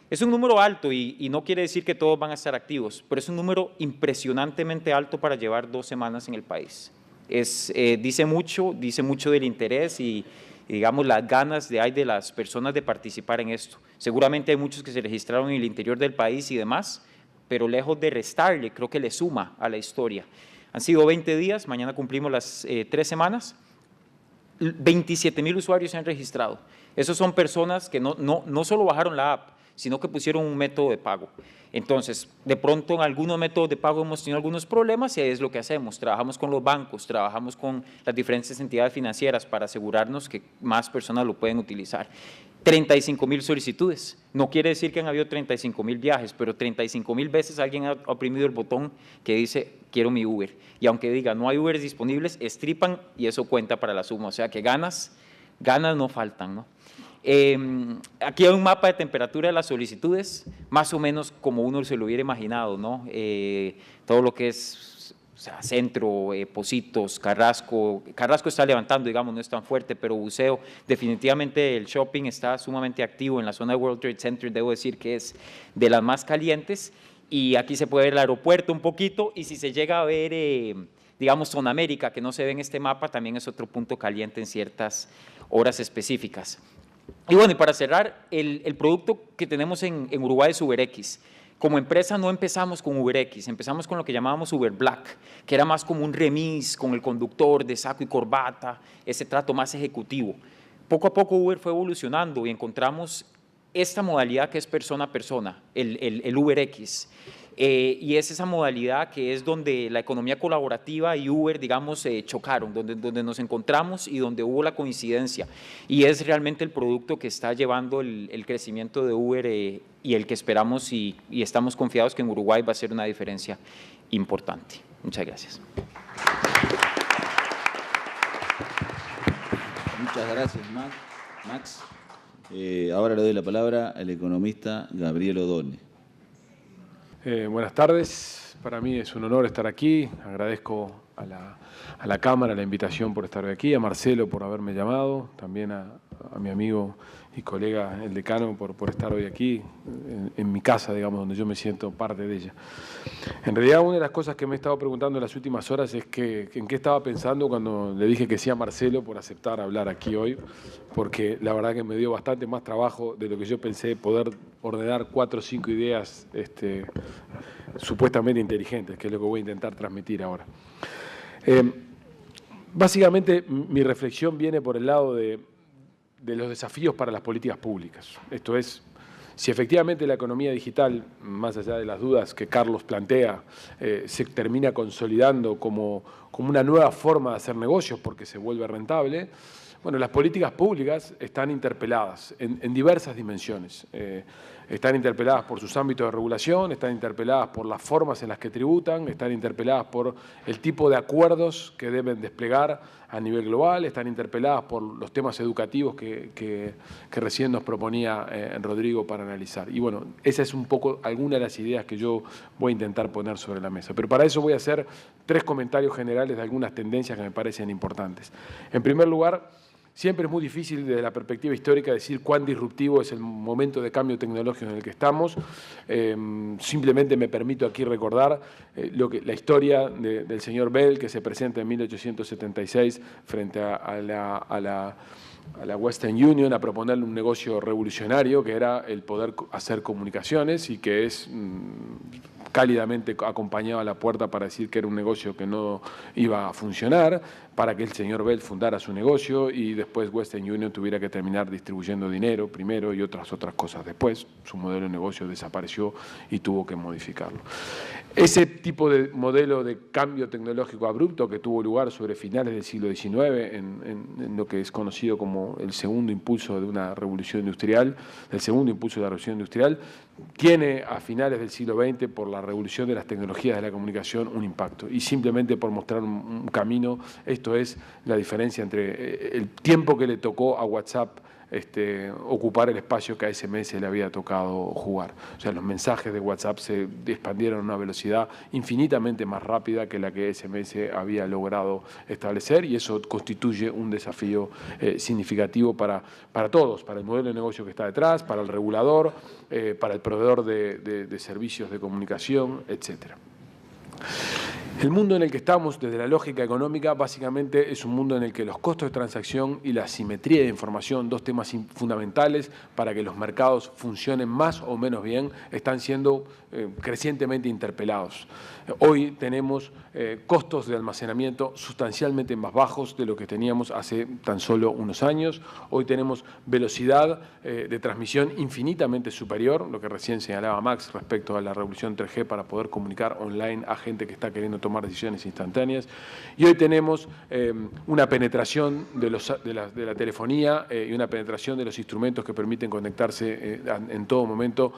Es un número alto y no quiere decir que todos van a estar activos, pero es un número impresionantemente alto para llevar 2 semanas en el país. Dice mucho del interés y digamos, las ganas hay de las personas de participar en esto. Seguramente hay muchos que se registraron en el interior del país y demás, pero lejos de restarle, creo que le suma a la historia. Han sido 20 días, mañana cumplimos las 3 semanas. 27,000 usuarios se han registrado. Esos son personas que no solo bajaron la app, sino que pusieron un método de pago. Entonces, de pronto en algunos métodos de pago hemos tenido algunos problemas y ahí es lo que hacemos. Trabajamos con los bancos, trabajamos con las diferentes entidades financieras para asegurarnos que más personas lo pueden utilizar. 35,000 solicitudes. No quiere decir que han habido 35,000 viajes, pero 35,000 veces alguien ha oprimido el botón que dice quiero mi Uber. Y aunque diga no hay Ubers disponibles, estripan y eso cuenta para la suma. O sea que ganas no faltan, ¿no? Aquí hay un mapa de temperatura de las solicitudes, más o menos como uno se lo hubiera imaginado, ¿no? Todo lo que es Centro, Pocitos, Carrasco está levantando, digamos, no es tan fuerte, pero Buceo, definitivamente el shopping está sumamente activo en la zona de World Trade Center, debo decir que es de las más calientes, y aquí se puede ver el aeropuerto un poquito, y si se llega a ver, digamos, Zona América, que no se ve en este mapa, también es otro punto caliente en ciertas horas específicas. Y bueno, y para cerrar, el producto que tenemos en Uruguay es UberX. Como empresa no empezamos con UberX, empezamos con lo que llamábamos Uber Black, que era más como un remis con el conductor de saco y corbata, ese trato más ejecutivo. Poco a poco Uber fue evolucionando y encontramos esta modalidad que es persona a persona, el UberX. Y es esa modalidad que es donde la economía colaborativa y Uber, digamos, chocaron, donde nos encontramos y donde hubo la coincidencia. Y es realmente el producto que está llevando el crecimiento de Uber y el que esperamos y estamos confiados que en Uruguay va a ser una diferencia importante. Muchas gracias. Muchas gracias, Max. Ahora le doy la palabra al economista Gabriel O'Donnell. Buenas tardes, para mí es un honor estar aquí, agradezco a la Cámara la invitación por estar hoy aquí, a Marcelo por haberme llamado, también a mi amigo y colega el decano por estar hoy aquí, en mi casa, digamos, donde yo me siento parte de ella. En realidad, una de las cosas que me he estado preguntando en las últimas horas es en qué estaba pensando cuando le dije que sí a Marcelo por aceptar hablar aquí hoy, porque la verdad que me dio bastante más trabajo de lo que yo pensé poder ordenar 4 o 5 ideas supuestamente inteligentes, que es lo que voy a intentar transmitir ahora. Básicamente, mi reflexión viene por el lado de los desafíos para las políticas públicas. Esto es, si efectivamente la economía digital, más allá de las dudas que Carlos plantea, se termina consolidando como una nueva forma de hacer negocios porque se vuelve rentable, bueno, las políticas públicas están interpeladas en diversas dimensiones. Están interpeladas por sus ámbitos de regulación, están interpeladas por las formas en las que tributan, están interpeladas por el tipo de acuerdos que deben desplegar a nivel global, están interpeladas por los temas educativos que recién nos proponía Rodrigo para analizar. Y bueno, esa es un poco alguna de las ideas que yo voy a intentar poner sobre la mesa. Pero para eso voy a hacer 3 comentarios generales de algunas tendencias que me parecen importantes. En primer lugar, siempre es muy difícil desde la perspectiva histórica decir cuán disruptivo es el momento de cambio tecnológico en el que estamos. Simplemente me permito aquí recordar la historia del señor Bell, que se presenta en 1876 frente a la Western Union a proponerle un negocio revolucionario que era el poder hacer comunicaciones y que es cálidamente acompañado a la puerta para decir que era un negocio que no iba a funcionar, para que el señor Bell fundara su negocio y después Western Union tuviera que terminar distribuyendo dinero primero y otras cosas después. Su modelo de negocio desapareció y tuvo que modificarlo. Ese tipo de modelo de cambio tecnológico abrupto que tuvo lugar sobre finales del siglo XIX en lo que es conocido como el segundo impulso de una revolución industrial, tiene a finales del siglo XX, por la revolución de las tecnologías de la comunicación, un impacto. Y simplemente por mostrar un camino, esto es la diferencia entre el tiempo que le tocó a WhatsApp ocupar el espacio que a SMS le había tocado jugar. O sea, los mensajes de WhatsApp se expandieron a una velocidad infinitamente más rápida que la que SMS había logrado establecer, y eso constituye un desafío significativo para todos, para el modelo de negocio que está detrás, para el regulador, para el proveedor de servicios de comunicación, etcétera. El mundo en el que estamos, desde la lógica económica, básicamente es un mundo en el que los costos de transacción y la asimetría de información, 2 temas fundamentales para que los mercados funcionen más o menos bien, están siendo crecientemente interpelados. Hoy tenemos costos de almacenamiento sustancialmente más bajos de lo que teníamos hace tan solo unos años. Hoy tenemos velocidad de transmisión infinitamente superior, lo que recién señalaba Max respecto a la revolución 3G para poder comunicar online a gente que está queriendo tomar decisiones instantáneas. Y hoy tenemos una penetración de la telefonía y una penetración de los instrumentos que permiten conectarse en todo momento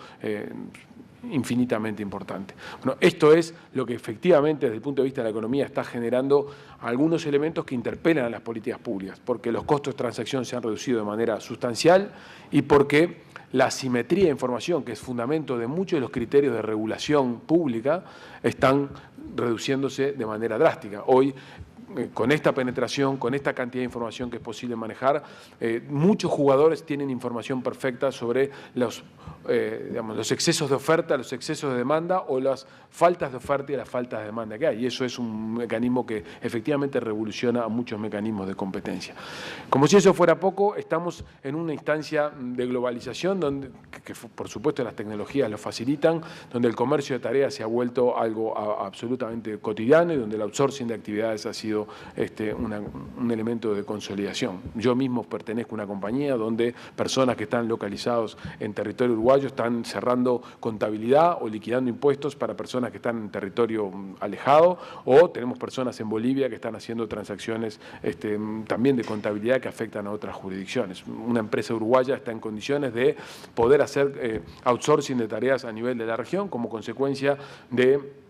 infinitamente importante. Bueno, esto es lo que efectivamente desde el punto de vista de la economía está generando algunos elementos que interpelan a las políticas públicas, porque los costos de transacción se han reducido de manera sustancial y porque la asimetría de información, que es fundamento de muchos de los criterios de regulación pública, están reduciéndose de manera drástica. Hoy, con esta penetración, con esta cantidad de información que es posible manejar, muchos jugadores tienen información perfecta sobre los excesos de oferta, los excesos de demanda o las faltas de oferta y las faltas de demanda que hay. Y eso es un mecanismo que efectivamente revoluciona a muchos mecanismos de competencia. Como si eso fuera poco, estamos en una instancia de globalización donde, que por supuesto las tecnologías lo facilitan, donde el comercio de tareas se ha vuelto algo absolutamente cotidiano y donde el outsourcing de actividades ha sido un elemento de consolidación. Yo mismo pertenezco a una compañía donde personas que están localizados en territorio uruguayo están cerrando contabilidad o liquidando impuestos para personas que están en territorio alejado, o tenemos personas en Bolivia que están haciendo transacciones también de contabilidad que afectan a otras jurisdicciones. Una empresa uruguaya está en condiciones de poder hacer outsourcing de tareas a nivel de la región como consecuencia de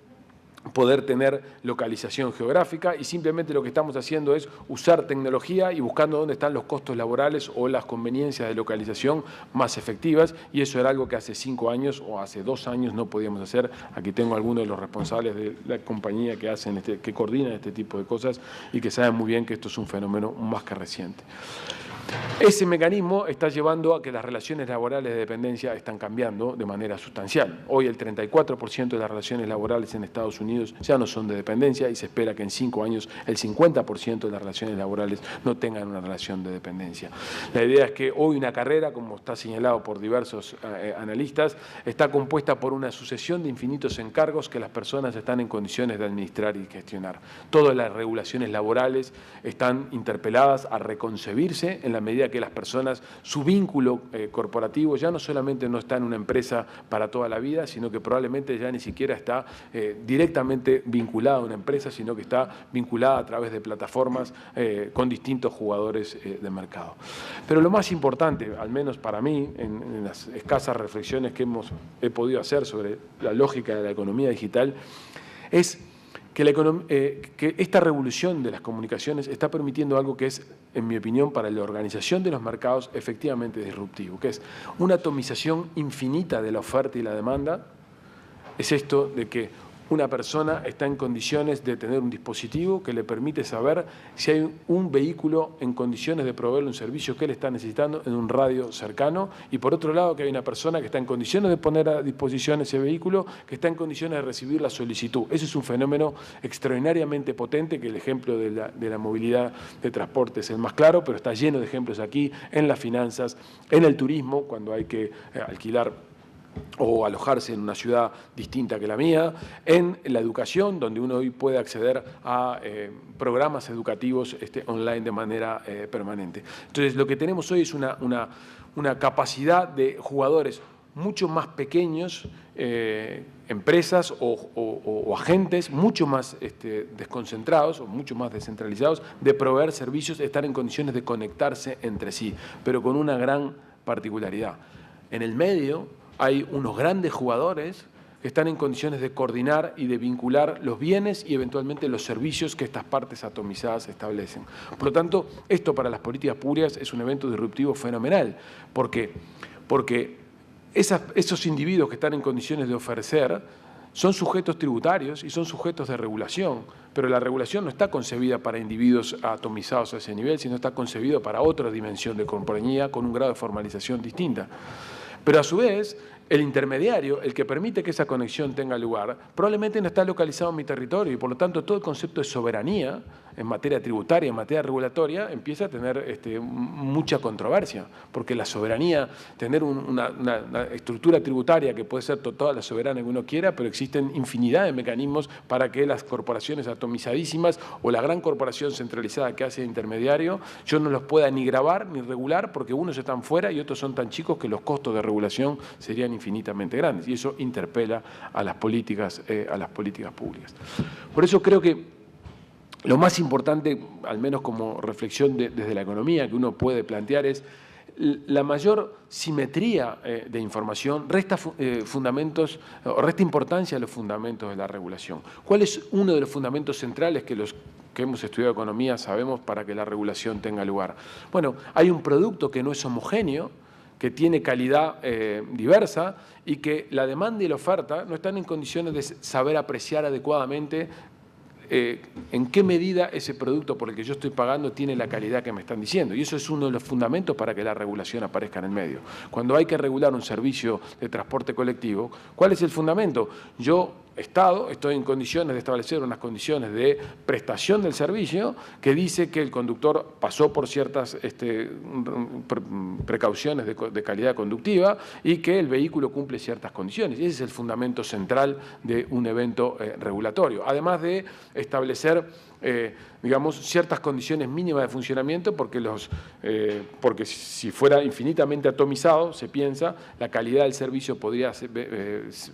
poder tener localización geográfica, y simplemente lo que estamos haciendo es usar tecnología y buscando dónde están los costos laborales o las conveniencias de localización más efectivas, y eso era algo que hace 5 años o hace 2 años no podíamos hacer. Aquí tengo algunos de los responsables de la compañía que hacen que coordinan este tipo de cosas y que saben muy bien que esto es un fenómeno más que reciente. Ese mecanismo está llevando a que las relaciones laborales de dependencia están cambiando de manera sustancial. Hoy el 34% de las relaciones laborales en Estados Unidos ya no son de dependencia y se espera que en 5 años el 50% de las relaciones laborales no tengan una relación de dependencia. La idea es que hoy una carrera, como está señalado por diversos analistas, está compuesta por una sucesión de infinitos encargos que las personas están en condiciones de administrar y gestionar. Todas las regulaciones laborales están interpeladas a reconcebirse en la medida que las personas, su vínculo corporativo ya no solamente no está en una empresa para toda la vida, sino que probablemente ya ni siquiera está directamente vinculada a una empresa, sino que está vinculada a través de plataformas con distintos jugadores de mercado. Pero lo más importante, al menos para mí, en las escasas reflexiones que he podido hacer sobre la lógica de la economía digital, es que esta revolución de las comunicaciones está permitiendo algo que es, en mi opinión, para la organización de los mercados efectivamente disruptivo, que es una atomización infinita de la oferta y la demanda. Es esto de que una persona está en condiciones de tener un dispositivo que le permite saber si hay un vehículo en condiciones de proveerle un servicio que él está necesitando en un radio cercano, y por otro lado que hay una persona que está en condiciones de poner a disposición ese vehículo, que está en condiciones de recibir la solicitud. Ese es un fenómeno extraordinariamente potente, que el ejemplo de la movilidad de transporte es el más claro, pero está lleno de ejemplos aquí, en las finanzas, en el turismo, cuando hay que alquilar o alojarse en una ciudad distinta que la mía, en la educación, donde uno hoy puede acceder a programas educativos online de manera permanente. Entonces, lo que tenemos hoy es una capacidad de jugadores mucho más pequeños, empresas o agentes mucho más desconcentrados o mucho más descentralizados, de proveer servicios, estar en condiciones de conectarse entre sí, pero con una gran particularidad. En el medio hay unos grandes jugadores que están en condiciones de coordinar y de vincular los bienes y eventualmente los servicios que estas partes atomizadas establecen. Por lo tanto, esto para las políticas públicas es un evento disruptivo fenomenal, porque esos individuos que están en condiciones de ofrecer son sujetos tributarios y son sujetos de regulación, pero la regulación no está concebida para individuos atomizados a ese nivel, sino está concebida para otra dimensión de compañía con un grado de formalización distinta. Pero a su vez, el intermediario, el que permite que esa conexión tenga lugar, probablemente no está localizado en mi territorio y por lo tanto todo el concepto de soberanía en materia tributaria, en materia regulatoria, empieza a tener mucha controversia, porque la soberanía, tener una estructura tributaria que puede ser toda la soberana que uno quiera, pero existen infinidad de mecanismos para que las corporaciones atomizadísimas o la gran corporación centralizada que hace de intermediario, yo no los pueda ni grabar ni regular, porque unos están fuera y otros son tan chicos que los costos de regulación serían infinitamente grandes, y eso interpela a las políticas públicas. Por eso creo que lo más importante, al menos como reflexión desde la economía que uno puede plantear, es la mayor simetría de información resta fundamentos, o resta importancia a los fundamentos de la regulación. ¿Cuál es uno de los fundamentos centrales que los que hemos estudiado economía sabemos para que la regulación tenga lugar? Bueno, hay un producto que no es homogéneo, que tiene calidad diversa y que la demanda y la oferta no están en condiciones de saber apreciar adecuadamente en qué medida ese producto por el que yo estoy pagando tiene la calidad que me están diciendo. Y eso es uno de los fundamentos para que la regulación aparezca en el medio. Cuando hay que regular un servicio de transporte colectivo, ¿cuál es el fundamento? Yo, Estado, estoy en condiciones de establecer unas condiciones de prestación del servicio que dice que el conductor pasó por ciertas precauciones de calidad conductiva y que el vehículo cumple ciertas condiciones. Y ese es el fundamento central de un evento regulatorio. Además de establecer, digamos, ciertas condiciones mínimas de funcionamiento, porque porque si fuera infinitamente atomizado, se piensa, la calidad del servicio podría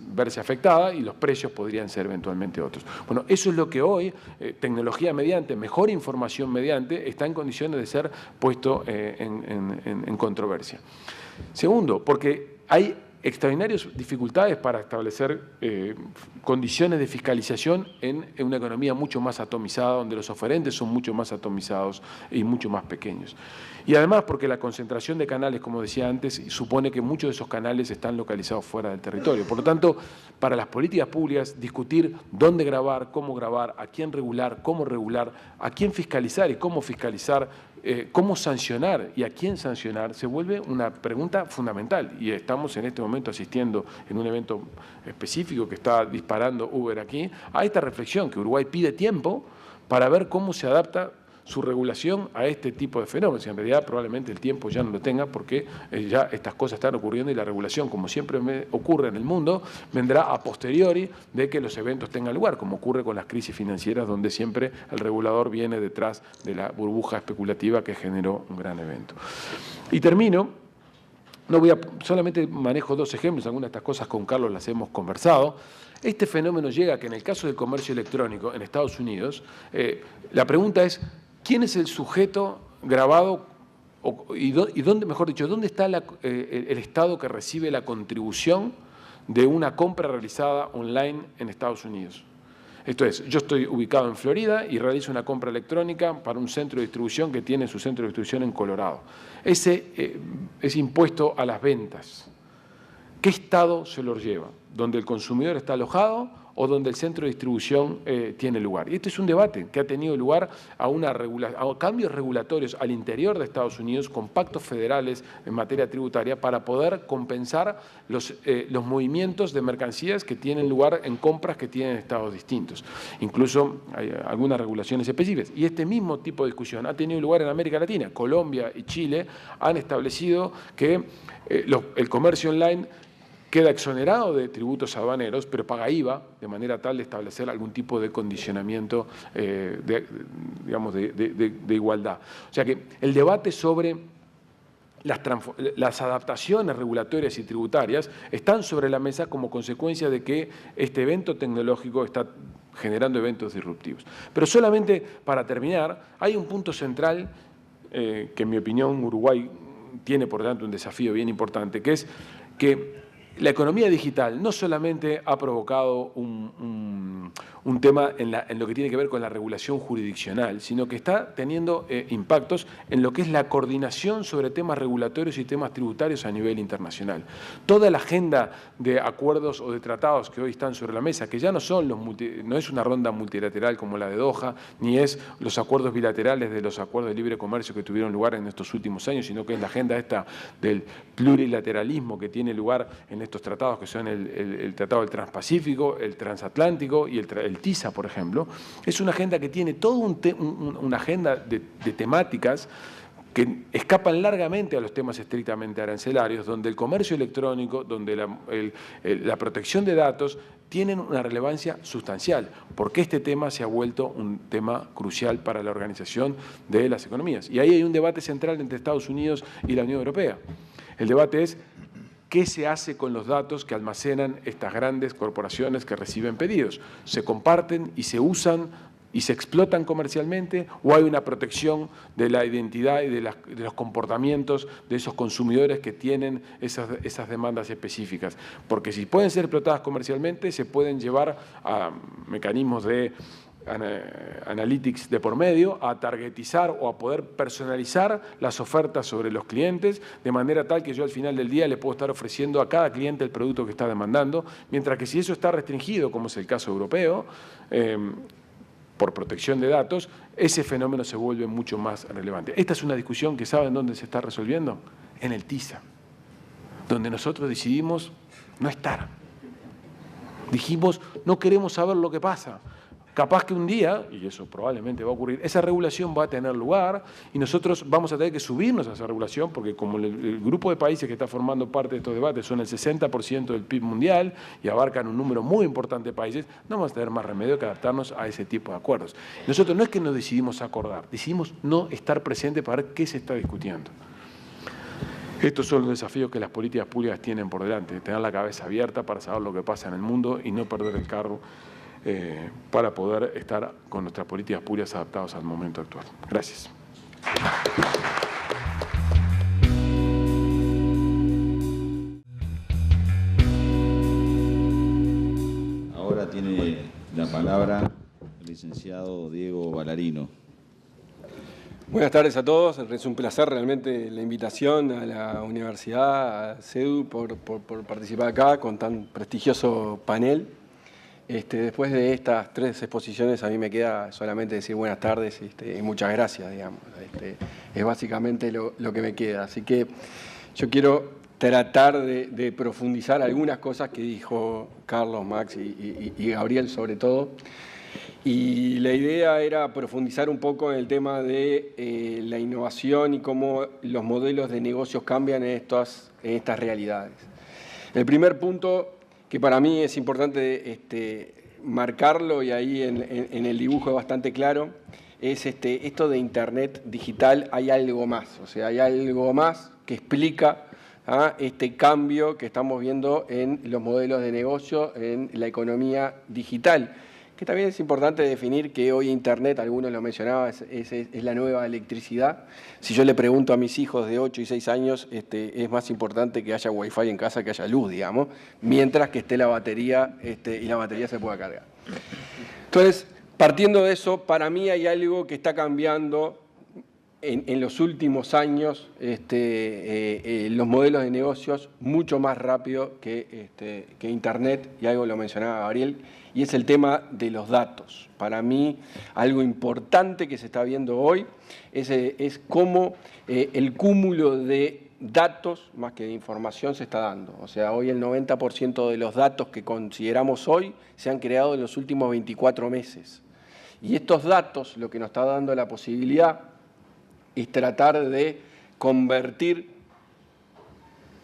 verse afectada y los precios podrían ser eventualmente otros. Bueno, eso es lo que hoy, tecnología mediante, mejor información mediante, está en condiciones de ser puesto en controversia. Segundo, porque hay extraordinarias dificultades para establecer condiciones de fiscalización en una economía mucho más atomizada, donde los oferentes son mucho más atomizados y mucho más pequeños. Y además porque la concentración de canales, como decía antes, supone que muchos de esos canales están localizados fuera del territorio. Por lo tanto, para las políticas públicas, discutir dónde grabar, a quién regular, cómo regular, a quién fiscalizar y cómo fiscalizar, cómo sancionar y a quién sancionar, se vuelve una pregunta fundamental. Y estamos en este momento asistiendo en un evento específico que está disparando Uber aquí, a esta reflexión que Uruguay pide tiempo para ver cómo se adapta su regulación a este tipo de fenómenos. En realidad probablemente el tiempo ya no lo tenga porque ya estas cosas están ocurriendo y la regulación, como siempre ocurre en el mundo, vendrá a posteriori de que los eventos tengan lugar, como ocurre con las crisis financieras donde siempre el regulador viene detrás de la burbuja especulativa que generó un gran evento. Y termino. Solamente manejo dos ejemplos, algunas de estas cosas con Carlos las hemos conversado. Este fenómeno llega que en el caso del comercio electrónico en Estados Unidos, la pregunta es, ¿quién es el sujeto grabado y dónde, mejor dicho, dónde está el Estado que recibe la contribución de una compra realizada online en Estados Unidos? Esto es, yo estoy ubicado en Florida y realizo una compra electrónica para un centro de distribución que tiene su centro de distribución en Colorado. Ese impuesto a las ventas, ¿qué estado se lo lleva? ¿Donde el consumidor está alojado o donde el centro de distribución tiene lugar? Y este es un debate que ha tenido lugar a cambios regulatorios al interior de Estados Unidos con pactos federales en materia tributaria para poder compensar los movimientos de mercancías que tienen lugar en compras que tienen estados distintos. Incluso hay algunas regulaciones específicas. Y este mismo tipo de discusión ha tenido lugar en América Latina. Colombia y Chile han establecido que el comercio online queda exonerado de tributos aduaneros, pero paga IVA, de manera tal de establecer algún tipo de condicionamiento, de igualdad. O sea que el debate sobre las adaptaciones regulatorias y tributarias están sobre la mesa como consecuencia de que este evento tecnológico está generando eventos disruptivos. Pero solamente para terminar, hay un punto central que en mi opinión Uruguay tiene por tanto un desafío bien importante, que es que la economía digital no solamente ha provocado un tema en lo que tiene que ver con la regulación jurisdiccional, sino que está teniendo impactos en lo que es la coordinación sobre temas regulatorios y temas tributarios a nivel internacional. Toda la agenda de acuerdos o de tratados que hoy están sobre la mesa, que ya no son no es una ronda multilateral como la de Doha, ni es los acuerdos bilaterales de los acuerdos de libre comercio que tuvieron lugar en estos últimos años, sino que es la agenda esta del plurilateralismo que tiene lugar en en estos tratados que son el Tratado del Transpacífico, el Transatlántico y el TISA, por ejemplo, es una agenda que tiene toda una agenda de temáticas que escapan largamente a los temas estrictamente arancelarios, donde el comercio electrónico, donde la protección de datos tienen una relevancia sustancial, porque este tema se ha vuelto un tema crucial para la organización de las economías. Y ahí hay un debate central entre Estados Unidos y la Unión Europea. El debate es qué se hace con los datos que almacenan estas grandes corporaciones que reciben pedidos. ¿Se comparten y se usan y se explotan comercialmente, o hay una protección de la identidad y de los comportamientos de esos consumidores que tienen esas demandas específicas? Porque si pueden ser explotadas comercialmente, se pueden llevar a mecanismos de analytics de por medio, a targetizar o a poder personalizar las ofertas sobre los clientes, de manera tal que yo al final del día le puedo estar ofreciendo a cada cliente el producto que está demandando, mientras que si eso está restringido, como es el caso europeo, por protección de datos, ese fenómeno se vuelve mucho más relevante. Esta es una discusión que ¿saben dónde se está resolviendo? En el TISA, donde nosotros decidimos no estar. Dijimos, no queremos saber lo que pasa. Capaz que un día, y eso probablemente va a ocurrir, esa regulación va a tener lugar y nosotros vamos a tener que subirnos a esa regulación porque como el grupo de países que está formando parte de estos debates son el 60% del PIB mundial y abarcan un número muy importante de países, no vamos a tener más remedio que adaptarnos a ese tipo de acuerdos. Nosotros no es que nos decidimos acordar, decidimos no estar presentes para ver qué se está discutiendo. Estos son los desafíos que las políticas públicas tienen por delante, tener la cabeza abierta para saber lo que pasa en el mundo y no perder el carro para poder estar con nuestras políticas públicas adaptadas al momento actual. Gracias. Ahora tiene la palabra el licenciado Diego Ballarino. Buenas tardes a todos. Es un placer realmente la invitación a la universidad, a CEDU, por participar acá con tan prestigioso panel. Después de estas 3 exposiciones a mí me queda solamente decir buenas tardes y muchas gracias, digamos. Es básicamente lo que me queda. Así que yo quiero tratar de profundizar algunas cosas que dijo Carlos, Max y Gabriel sobre todo. Y la idea era profundizar un poco en el tema de la innovación y cómo los modelos de negocios cambian en estas realidades. El primer punto que para mí es importante marcarlo, y ahí en el dibujo es bastante claro, es esto de Internet digital. Hay algo más, o sea, hay algo más que explica este cambio que estamos viendo en los modelos de negocio, en la economía digital. Que también es importante definir que hoy Internet, algunos lo mencionaban, es la nueva electricidad. Si yo le pregunto a mis hijos de 8 y 6 años, es más importante que haya Wi-Fi en casa que haya luz, digamos, mientras que esté la batería y la batería se pueda cargar. Entonces, partiendo de eso, para mí hay algo que está cambiando en los últimos años, los modelos de negocios mucho más rápido que Internet, y algo lo mencionaba Gabriel, y es el tema de los datos. Para mí, algo importante que se está viendo hoy es cómo el cúmulo de datos, más que de información, se está dando. O sea, hoy el 90% de los datos que consideramos hoy se han creado en los últimos 24 meses. Y estos datos, lo que nos está dando la posibilidad es tratar de convertir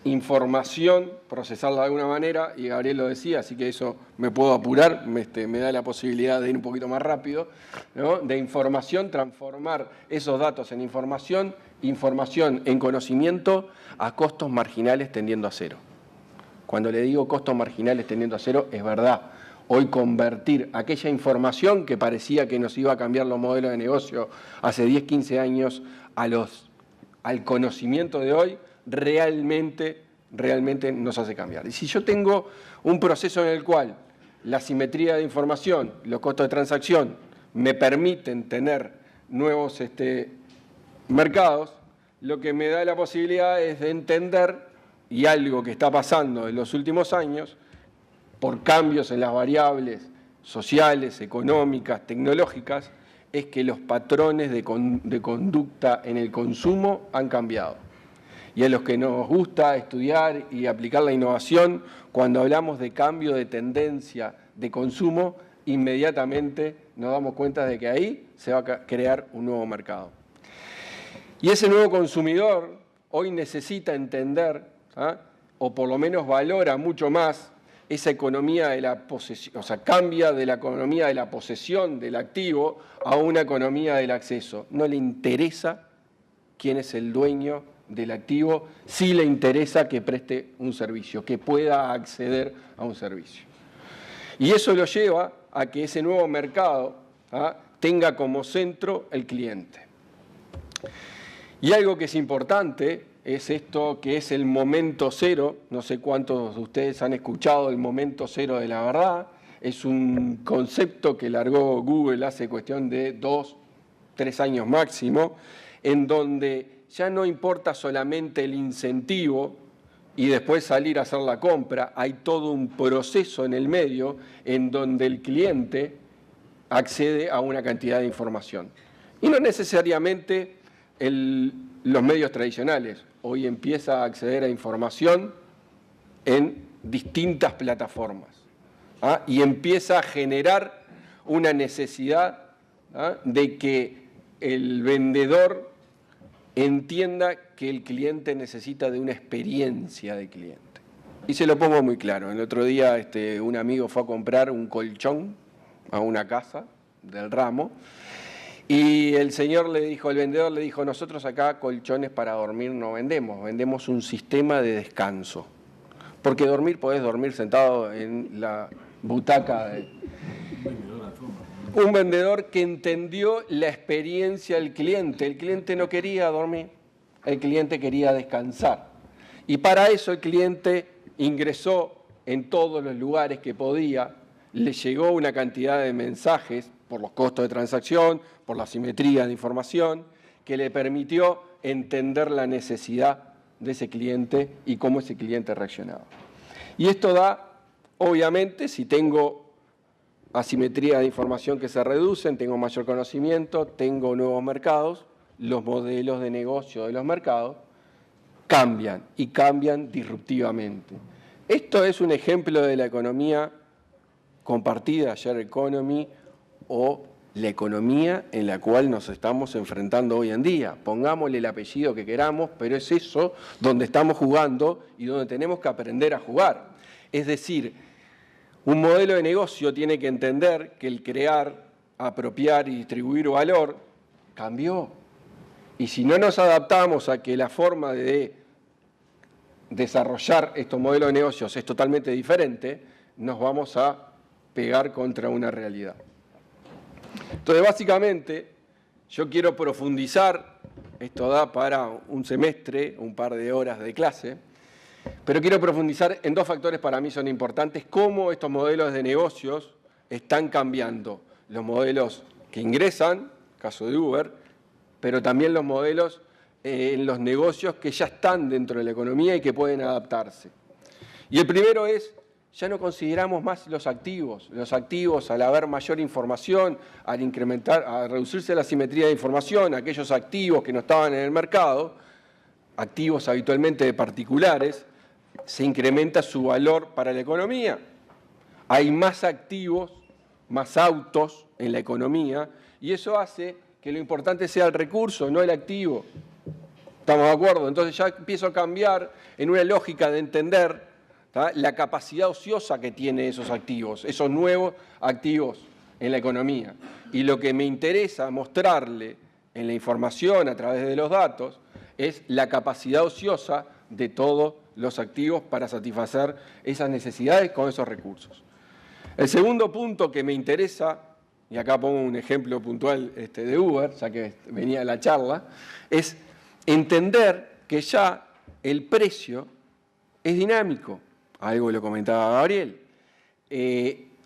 información, procesarla de alguna manera, y Gabriel lo decía, así que eso me puedo apurar, me da la posibilidad de ir un poquito más rápido, ¿no? De información, transformar esos datos en información, información en conocimiento a costos marginales tendiendo a cero. Cuando le digo costos marginales tendiendo a cero, es verdad. Hoy convertir aquella información que parecía que nos iba a cambiar los modelos de negocio hace 10, 15 años al conocimiento de hoy, realmente nos hace cambiar. Y si yo tengo un proceso en el cual la simetría de información, los costos de transacción me permiten tener nuevos mercados, lo que me da la posibilidad es de entender, y algo que está pasando en los últimos años, por cambios en las variables sociales, económicas, tecnológicas, es que los patrones de conducta en el consumo han cambiado. y a los que nos gusta estudiar y aplicar la innovación, cuando hablamos de cambio de tendencia de consumo, inmediatamente nos damos cuenta de que ahí se va a crear un nuevo mercado. Y ese nuevo consumidor hoy necesita entender, o por lo menos valora mucho más, esa economía de la posesión, o sea, cambia de la economía de la posesión del activo a una economía del acceso. No le interesa quién es el dueño del activo, sí le interesa que preste un servicio, que pueda acceder a un servicio. Y eso lo lleva a que ese nuevo mercado tenga como centro el cliente. Y algo que es importante es esto que es el momento cero. No sé cuántos de ustedes han escuchado el momento cero de la verdad. Es un concepto que largó Google hace cuestión de 2, 3 años máximo, en donde ya no importa solamente el incentivo y después salir a hacer la compra, hay todo un proceso en el medio en donde el cliente accede a una cantidad de información. Y no necesariamente los medios tradicionales. Hoy empieza a acceder a información en distintas plataformas y empieza a generar una necesidad de que el vendedor entienda que el cliente necesita de una experiencia de cliente. Y se lo pongo muy claro. El otro día un amigo fue a comprar un colchón a una casa del ramo y el vendedor le dijo, nosotros acá colchones para dormir no vendemos, vendemos un sistema de descanso. Porque podés dormir sentado en la butaca. Un vendedor que entendió la experiencia del cliente. El cliente no quería dormir, el cliente quería descansar. Y para eso el cliente ingresó en todos los lugares que podía, le llegó una cantidad de mensajes por los costos de transacción, por la simetría de información, que le permitió entender la necesidad de ese cliente y cómo ese cliente reaccionaba. Y esto da, obviamente, si tengo asimetría de información que se reducen, tengo mayor conocimiento, tengo nuevos mercados, los modelos de negocio de los mercados cambian y cambian disruptivamente. Esto es un ejemplo de la economía compartida, share economy, o la economía en la cual nos estamos enfrentando hoy en día. Pongámosle el apellido que queramos, pero es eso donde estamos jugando y donde tenemos que aprender a jugar. Es decir, un modelo de negocio tiene que entender que el crear, apropiar y distribuir valor cambió. Y si no nos adaptamos a que la forma de desarrollar estos modelos de negocios es totalmente diferente, nos vamos a pegar contra una realidad. Entonces, básicamente, yo quiero profundizar, esto da para un semestre, un par de horas de clase, pero quiero profundizar en 2 factores para mí son importantes, cómo estos modelos de negocios están cambiando. Los modelos que ingresan, caso de Uber, pero también los modelos en los negocios que ya están dentro de la economía y que pueden adaptarse. Y el primero es, ya no consideramos más los activos. Los activos, al haber mayor información, al reducirse la simetría de información, aquellos activos que no estaban en el mercado, activos habitualmente de particulares, se incrementa su valor para la economía. Hay más activos, más autos en la economía, y eso hace que lo importante sea el recurso, no el activo. ¿Estamos de acuerdo? Entonces ya empiezo a cambiar en una lógica de entender la capacidad ociosa que tienen esos activos, esos nuevos activos en la economía. Y lo que me interesa mostrarle en la información a través de los datos es la capacidad ociosa de todos los activos para satisfacer esas necesidades con esos recursos. El segundo punto que me interesa, y acá pongo un ejemplo puntual de Uber, ya que venía la charla, es entender que ya el precio es dinámico. Algo lo comentaba Gabriel.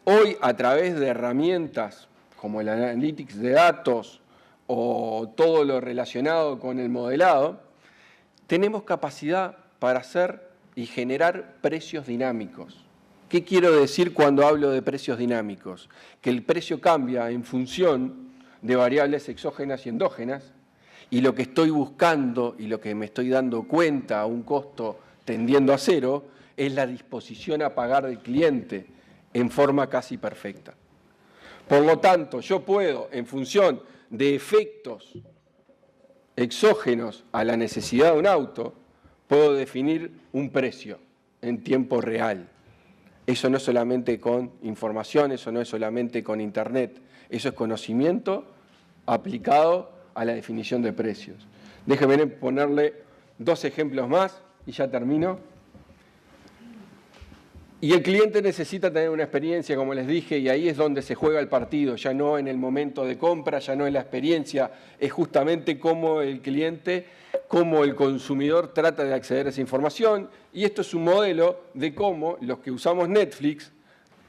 Hoy, a través de herramientas como el Analytics de datos o todo lo relacionado con el modelado, tenemos capacidad para hacer y generar precios dinámicos. ¿Qué quiero decir cuando hablo de precios dinámicos? Que el precio cambia en función de variables exógenas y endógenas y lo que estoy buscando y lo que me estoy dando cuenta a un costo tendiendo a cero es la disposición a pagar del cliente en forma casi perfecta. Por lo tanto, yo puedo, en función de efectos exógenos a la necesidad de un auto, puedo definir un precio en tiempo real. Eso no es solamente con información, eso no es solamente con Internet, eso es conocimiento aplicado a la definición de precios. Déjenme ponerle 2 ejemplos más y ya termino. Y el cliente necesita tener una experiencia, como les dije, y ahí es donde se juega el partido, ya no en el momento de compra, ya no en la experiencia, es justamente cómo el cliente, cómo el consumidor trata de acceder a esa información, y esto es un modelo de cómo los que usamos Netflix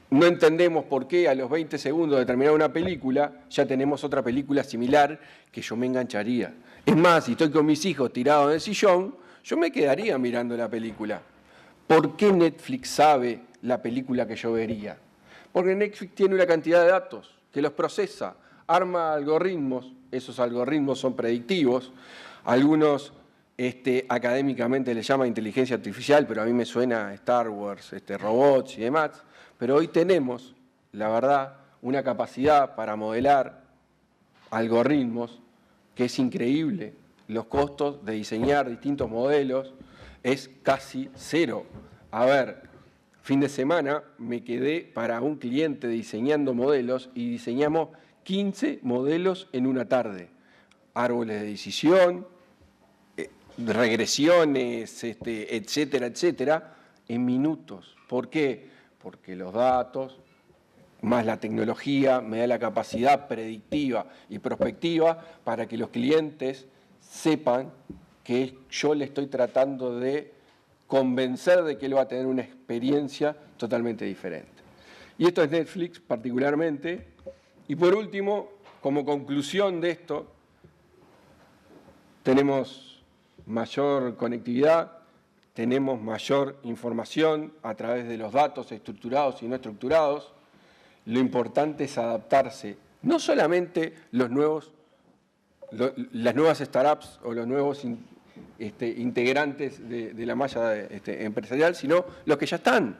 no entendemos por qué a los 20 segundos de terminar una película ya tenemos otra película similar que yo me engancharía. Es más, si estoy con mis hijos tirados en el sillón, yo me quedaría mirando la película. ¿Por qué Netflix sabe la película que yo vería? Porque Netflix tiene una cantidad de datos que los procesa, arma algoritmos, esos algoritmos son predictivos, algunos académicamente les llaman inteligencia artificial, pero a mí me suena Star Wars, robots y demás, pero hoy tenemos, la verdad, una capacidad para modelar algoritmos que es increíble. Los costos de diseñar distintos modelos es casi cero. A ver, fin de semana me quedé para un cliente diseñando modelos y diseñamos 15 modelos en una tarde. Árboles de decisión, regresiones, etcétera, etcétera, en minutos. ¿Por qué? Porque los datos, más la tecnología, me da la capacidad predictiva y prospectiva para que los clientes sepan que yo le estoy tratando de convencer de que él va a tener una experiencia totalmente diferente. Y esto es Netflix particularmente. Y por último, como conclusión de esto, tenemos mayor conectividad, tenemos mayor información a través de los datos estructurados y no estructurados. Lo importante es adaptarse, no solamente las nuevas startups o los nuevos integrantes de la malla empresarial, sino los que ya están,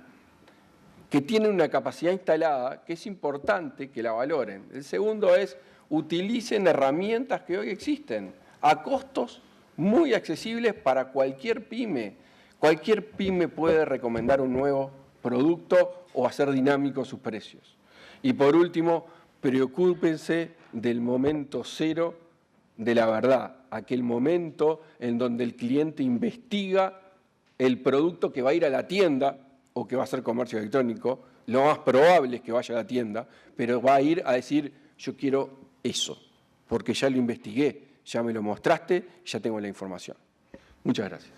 que tienen una capacidad instalada que es importante que la valoren. El segundo es, utilicen herramientas que hoy existen a costos muy accesibles para cualquier pyme. Cualquier pyme puede recomendar un nuevo producto o hacer dinámicos sus precios. Y por último, preocúpense del momento cero de la verdad, aquel momento en donde el cliente investiga el producto que va a ir a la tienda o que va a hacer comercio electrónico. Lo más probable es que vaya a la tienda, pero va a ir a decir, yo quiero eso, porque ya lo investigué, ya me lo mostraste, ya tengo la información. Muchas gracias.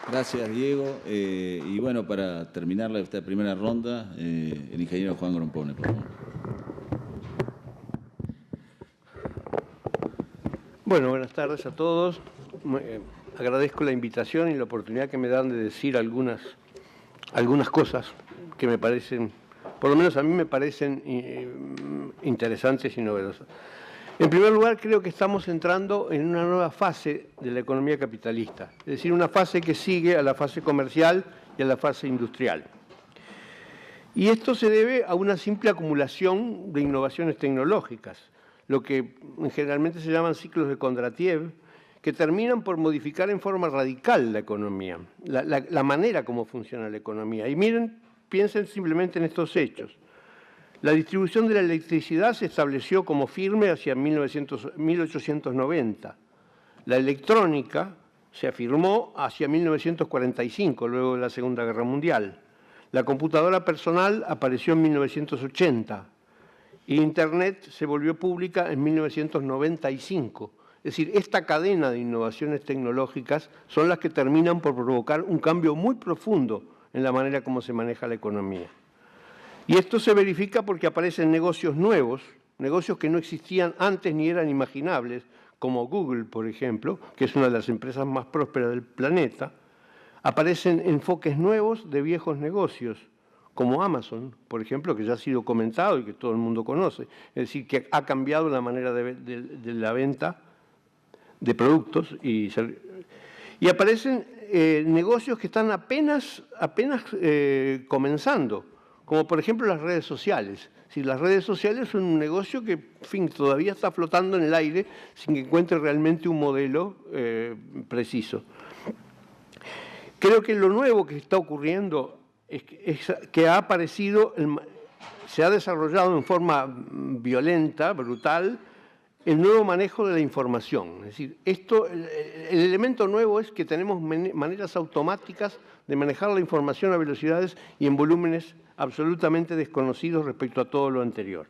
Gracias, Diego. Y bueno, para terminar esta primera ronda, el ingeniero Juan Grompone, por favor. Bueno, buenas tardes a todos. Agradezco la invitación y la oportunidad que me dan de decir algunas cosas que me parecen, por lo menos a mí me parecen interesantes y novedosas. En primer lugar, creo que estamos entrando en una nueva fase de la economía capitalista, es decir, una fase que sigue a la fase comercial y a la fase industrial. Y esto se debe a una simple acumulación de innovaciones tecnológicas, lo que generalmente se llaman ciclos de Kondratiev, que terminan por modificar en forma radical la economía, la manera como funciona la economía. Y miren, piensen simplemente en estos hechos. La distribución de la electricidad se estableció como firme hacia 1890. La electrónica se afirmó hacia 1945, luego de la Segunda Guerra Mundial. La computadora personal apareció en 1980 y Internet se volvió pública en 1995. Es decir, esta cadena de innovaciones tecnológicas son las que terminan por provocar un cambio muy profundo en la manera como se maneja la economía. Y esto se verifica porque aparecen negocios nuevos, negocios que no existían antes ni eran imaginables, como Google, por ejemplo, que es una de las empresas más prósperas del planeta. Aparecen enfoques nuevos de viejos negocios, como Amazon, por ejemplo, que ya ha sido comentado y que todo el mundo conoce. Es decir, que ha cambiado la manera de la venta de productos y aparecen negocios que están apenas comenzando, como por ejemplo las redes sociales. Si las redes sociales son un negocio que, en fin, todavía está flotando en el aire sin que encuentre realmente un modelo preciso. Creo que lo nuevo que está ocurriendo es que ha aparecido, se ha desarrollado en forma violenta, brutal, el nuevo manejo de la información. Es decir, el elemento nuevo es que tenemos maneras automáticas de manejar la información a velocidades y en volúmenes absolutamente desconocidos respecto a todo lo anterior.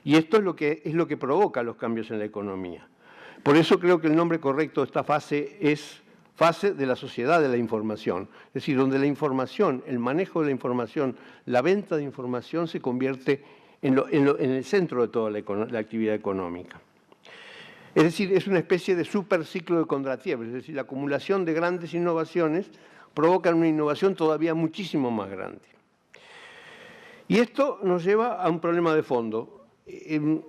Y esto es lo que provoca los cambios en la economía. Por eso creo que el nombre correcto de esta fase es fase de la sociedad de la información. Es decir, donde la información, el manejo de la información, la venta de información se convierte en el centro de toda la actividad económica. Es decir, es una especie de superciclo de Kondratiev, es decir, la acumulación de grandes innovaciones provoca una innovación todavía muchísimo más grande. Y esto nos lleva a un problema de fondo. El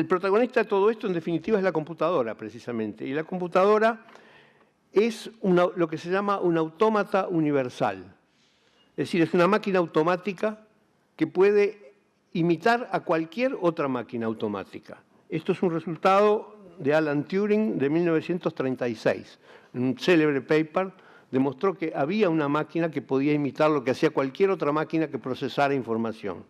protagonista de todo esto, en definitiva, es la computadora, precisamente. Y la computadora es lo que se llama un autómata universal. Es decir, es una máquina automática que puede imitar a cualquier otra máquina automática. Esto es un resultado de Alan Turing de 1936. En un célebre paper demostró que había una máquina que podía imitar lo que hacía cualquier otra máquina que procesara información.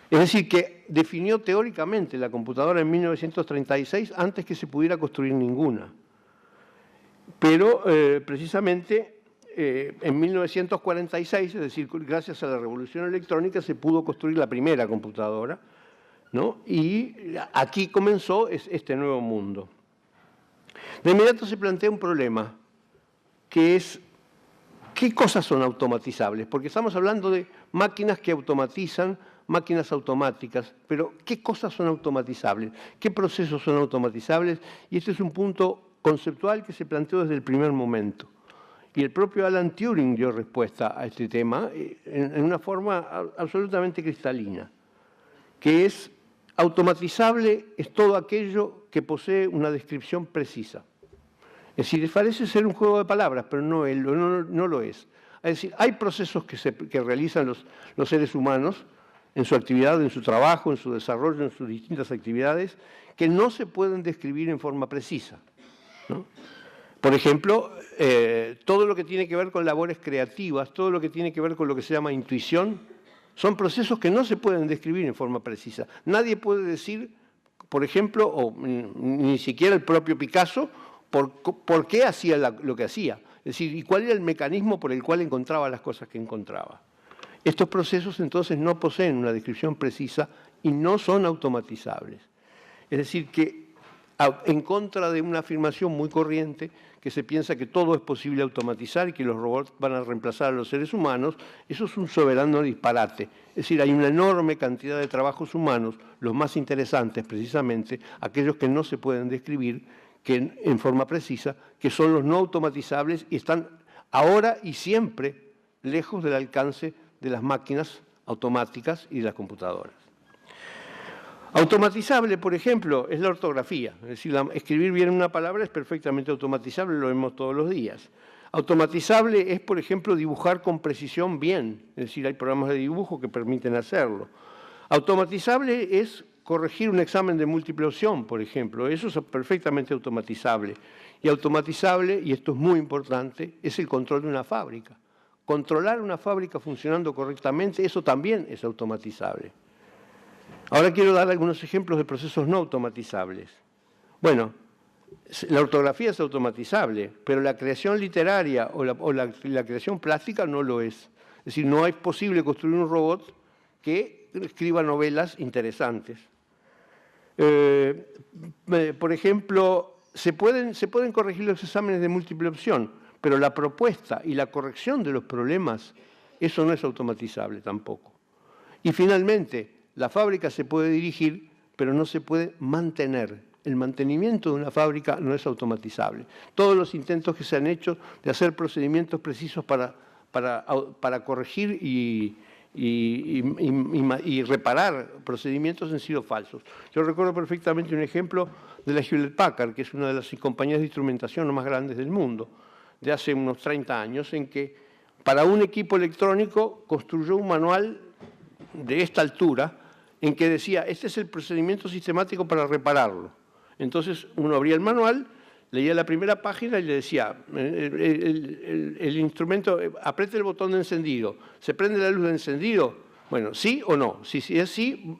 Es decir, que definió teóricamente la computadora en 1936 antes que se pudiera construir ninguna. Pero precisamente en 1946, es decir, gracias a la revolución electrónica, se pudo construir la primera computadora, ¿no? Y aquí comenzó este nuevo mundo. De inmediato se plantea un problema, que es, ¿qué cosas son automatizables? Porque estamos hablando de máquinas que automatizan, máquinas automáticas, pero ¿qué cosas son automatizables? ¿Qué procesos son automatizables? Y este es un punto conceptual que se planteó desde el primer momento. Y el propio Alan Turing dio respuesta a este tema en una forma absolutamente cristalina, que es automatizable es todo aquello que posee una descripción precisa. Es decir, parece ser un juego de palabras, pero no lo es. Es decir, hay procesos que realizan los seres humanos en su actividad, en su trabajo, en su desarrollo, en sus distintas actividades, que no se pueden describir en forma precisa, ¿no? Por ejemplo, todo lo que tiene que ver con labores creativas, todo lo que tiene que ver con lo que se llama intuición, son procesos que no se pueden describir en forma precisa. Nadie puede decir, por ejemplo, o ni siquiera el propio Picasso, por qué hacía lo que hacía. Es decir, y cuál era el mecanismo por el cual encontraba las cosas que encontraba. Estos procesos entonces no poseen una descripción precisa y no son automatizables. Es decir, que en contra de una afirmación muy corriente, que se piensa que todo es posible automatizar y que los robots van a reemplazar a los seres humanos, eso es un soberano disparate. Es decir, hay una enorme cantidad de trabajos humanos, los más interesantes precisamente, aquellos que no se pueden describir en forma precisa, que son los no automatizables y están ahora y siempre lejos del alcance de las máquinas automáticas y de las computadoras. Automatizable, por ejemplo, es la ortografía. Es decir, escribir bien una palabra es perfectamente automatizable, lo vemos todos los días. Automatizable es, por ejemplo, dibujar con precisión bien. Es decir, hay programas de dibujo que permiten hacerlo. Automatizable es corregir un examen de múltiple opción, por ejemplo. Eso es perfectamente automatizable. Y automatizable, y esto es muy importante, es el control de una fábrica. Controlar una fábrica funcionando correctamente, eso también es automatizable. Ahora quiero dar algunos ejemplos de procesos no automatizables. Bueno, la ortografía es automatizable, pero la creación literaria o la creación plástica no lo es. Es decir, no es posible construir un robot que escriba novelas interesantes. Por ejemplo, se pueden corregir los exámenes de múltiple opción, pero la propuesta y la corrección de los problemas, eso no es automatizable tampoco. Y finalmente, la fábrica se puede dirigir, pero no se puede mantener. El mantenimiento de una fábrica no es automatizable. Todos los intentos que se han hecho de hacer procedimientos precisos para para corregir y reparar procedimientos han sido falsos. Yo recuerdo perfectamente un ejemplo de la Hewlett Packard, que es una de las compañías de instrumentación más grandes del mundo, de hace unos 30 años, en que para un equipo electrónico construyó un manual de esta altura en que decía, este es el procedimiento sistemático para repararlo. Entonces uno abría el manual, leía la primera página y le decía, el instrumento, apriete el botón de encendido, ¿se prende la luz de encendido? Bueno, ¿sí o no? Si es sí,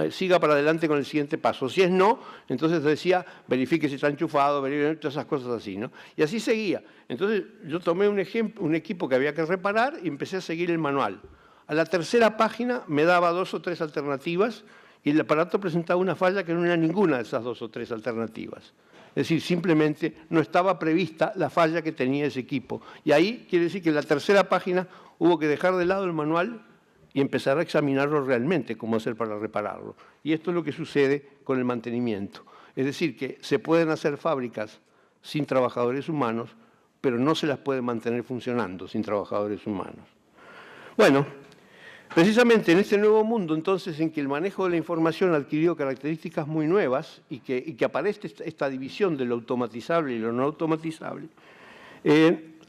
siga para adelante con el siguiente paso. Si es no, entonces decía, verifique si está enchufado, verifique todas esas cosas así, ¿no? Y así seguía. Entonces yo tomé un equipo que había que reparar y empecé a seguir el manual. A la tercera página me daba 2 o 3 alternativas y el aparato presentaba una falla que no era ninguna de esas 2 o 3 alternativas. Es decir, simplemente no estaba prevista la falla que tenía ese equipo. Y ahí quiere decir que en la tercera página hubo que dejar de lado el manual y empezar a examinarlo realmente, cómo hacer para repararlo. Y esto es lo que sucede con el mantenimiento. Es decir, que se pueden hacer fábricas sin trabajadores humanos, pero no se las puede mantener funcionando sin trabajadores humanos. Bueno, precisamente en este nuevo mundo, entonces, en que el manejo de la información adquirió características muy nuevas y que aparece esta división de lo automatizable y lo no automatizable,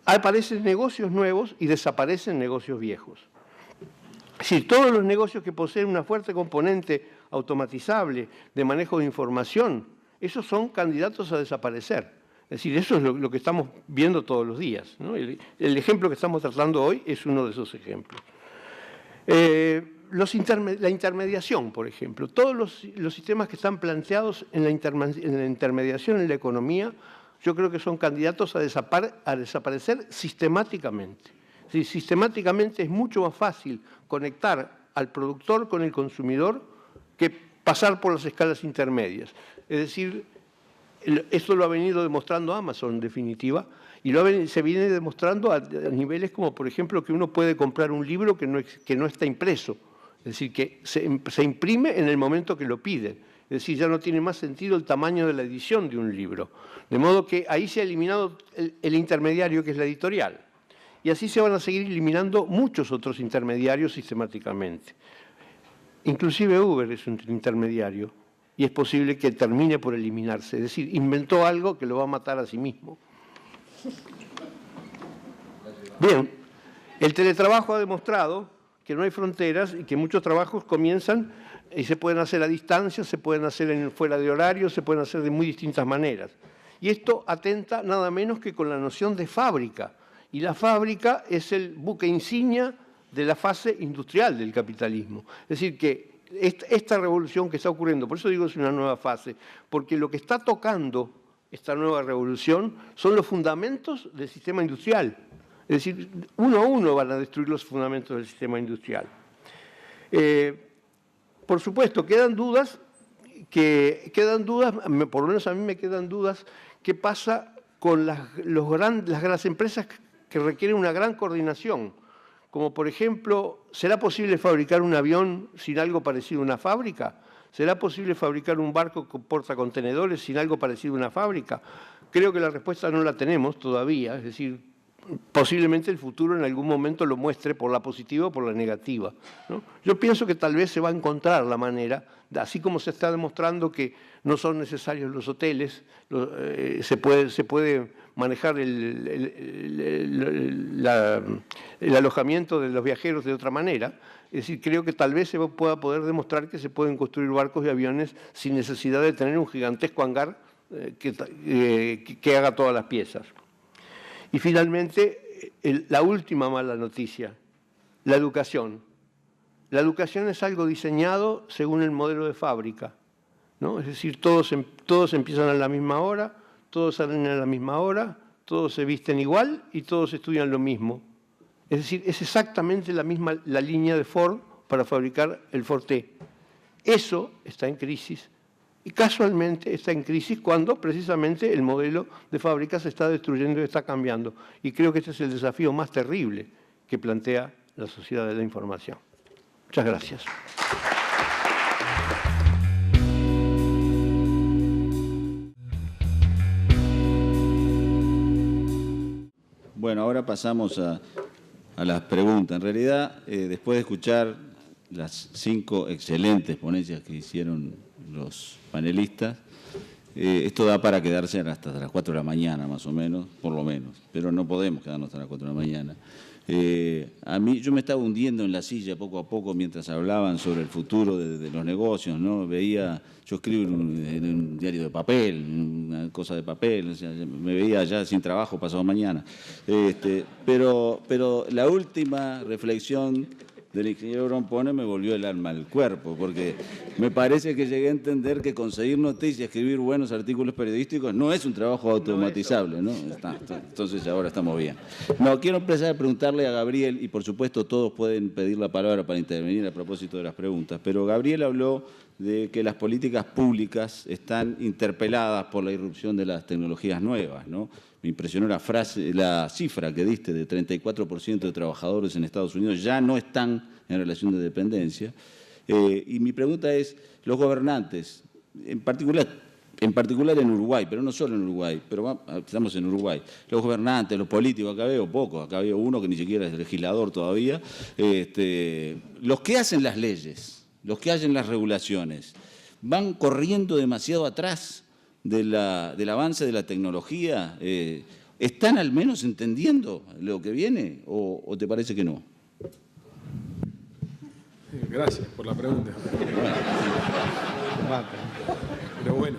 aparecen negocios nuevos y desaparecen negocios viejos. Es decir, todos los negocios que poseen una fuerte componente automatizable de manejo de información, esos son candidatos a desaparecer. Es decir, eso es lo que estamos viendo todos los días, ¿no? El ejemplo que estamos tratando hoy es uno de esos ejemplos. La intermediación, por ejemplo. Todos los sistemas que están planteados en la intermediación en la economía, yo creo que son candidatos a desaparecer sistemáticamente. Es decir, sistemáticamente es mucho más fácil conectar al productor con el consumidor que pasar por las escalas intermedias. Es decir, esto lo ha venido demostrando Amazon, en definitiva, y se viene demostrando a niveles como, por ejemplo, que uno puede comprar un libro que no está impreso. Es decir, que se imprime en el momento que lo pide. Es decir, ya no tiene más sentido el tamaño de la edición de un libro. De modo que ahí se ha eliminado el intermediario, que es la editorial. Y así se van a seguir eliminando muchos otros intermediarios sistemáticamente. Inclusive Uber es un intermediario y es posible que termine por eliminarse. Es decir, inventó algo que lo va a matar a sí mismo. Bien, el teletrabajo ha demostrado que no hay fronteras y que muchos trabajos comienzan y se pueden hacer a distancia, se pueden hacer fuera de horario, se pueden hacer de muy distintas maneras. Y esto atenta nada menos que con la noción de fábrica. Y la fábrica es el buque insignia de la fase industrial del capitalismo. Es decir, que esta revolución que está ocurriendo, por eso digo es una nueva fase, porque lo que está tocando esta nueva revolución son los fundamentos del sistema industrial. Es decir, uno a uno van a destruir los fundamentos del sistema industrial. Por supuesto, quedan dudas, por lo menos a mí me quedan dudas, qué pasa con las empresas que requieren una gran coordinación, como por ejemplo, ¿será posible fabricar un avión sin algo parecido a una fábrica? ¿Será posible fabricar un barco con portacontenedores sin algo parecido a una fábrica? Creo que la respuesta no la tenemos todavía, es decir, posiblemente el futuro en algún momento lo muestre por la positiva o por la negativa, ¿no? Yo pienso que tal vez se va a encontrar la manera, así como se está demostrando que no son necesarios los hoteles, se puede manejar el alojamiento de los viajeros de otra manera. Es decir, creo que tal vez se pueda poder demostrar que se pueden construir barcos y aviones sin necesidad de tener un gigantesco hangar que haga todas las piezas. Y finalmente, la última mala noticia, la educación. La educación es algo diseñado según el modelo de fábrica, ¿no? Es decir, todos empiezan a la misma hora, todos salen a la misma hora, todos se visten igual y todos estudian lo mismo. Es decir, es exactamente la línea de Ford para fabricar el Ford T. Eso está en crisis y casualmente está en crisis cuando precisamente el modelo de fábrica se está destruyendo y está cambiando. Y creo que este es el desafío más terrible que plantea la sociedad de la información. Muchas gracias. Bueno, ahora pasamos a a las preguntas. En realidad, después de escuchar las 5 excelentes ponencias que hicieron los panelistas, esto da para quedarse hasta las 4 de la mañana, más o menos, por lo menos, pero no podemos quedarnos hasta las 4 de la mañana. A mí, yo me estaba hundiendo en la silla poco a poco mientras hablaban sobre el futuro de los negocios, ¿no? Yo escribo en un diario de papel, una cosa de papel, o sea, me veía ya sin trabajo pasado mañana. Pero la última reflexión del ingeniero Grompone me volvió el alma al cuerpo, porque me parece que llegué a entender que conseguir noticias, escribir buenos artículos periodísticos no es un trabajo automatizable, ¿no? Entonces ahora estamos bien. No, quiero empezar a preguntarle a Gabriel, y por supuesto todos pueden pedir la palabra para intervenir a propósito de las preguntas, pero Gabriel habló de que las políticas públicas están interpeladas por la irrupción de las tecnologías nuevas, ¿no? Me impresionó la cifra que diste de 34% de trabajadores en Estados Unidos ya no están en relación de dependencia. Y mi pregunta es, los gobernantes, en particular en Uruguay, pero no solo en Uruguay, pero estamos en Uruguay, los gobernantes, los políticos, acá veo pocos, acá veo uno que ni siquiera es legislador todavía, los que hacen las leyes, los que hacen las regulaciones, van corriendo demasiado atrás del avance de la tecnología. ¿Están al menos entendiendo lo que viene o te parece que no? Gracias por la pregunta. Pero bueno,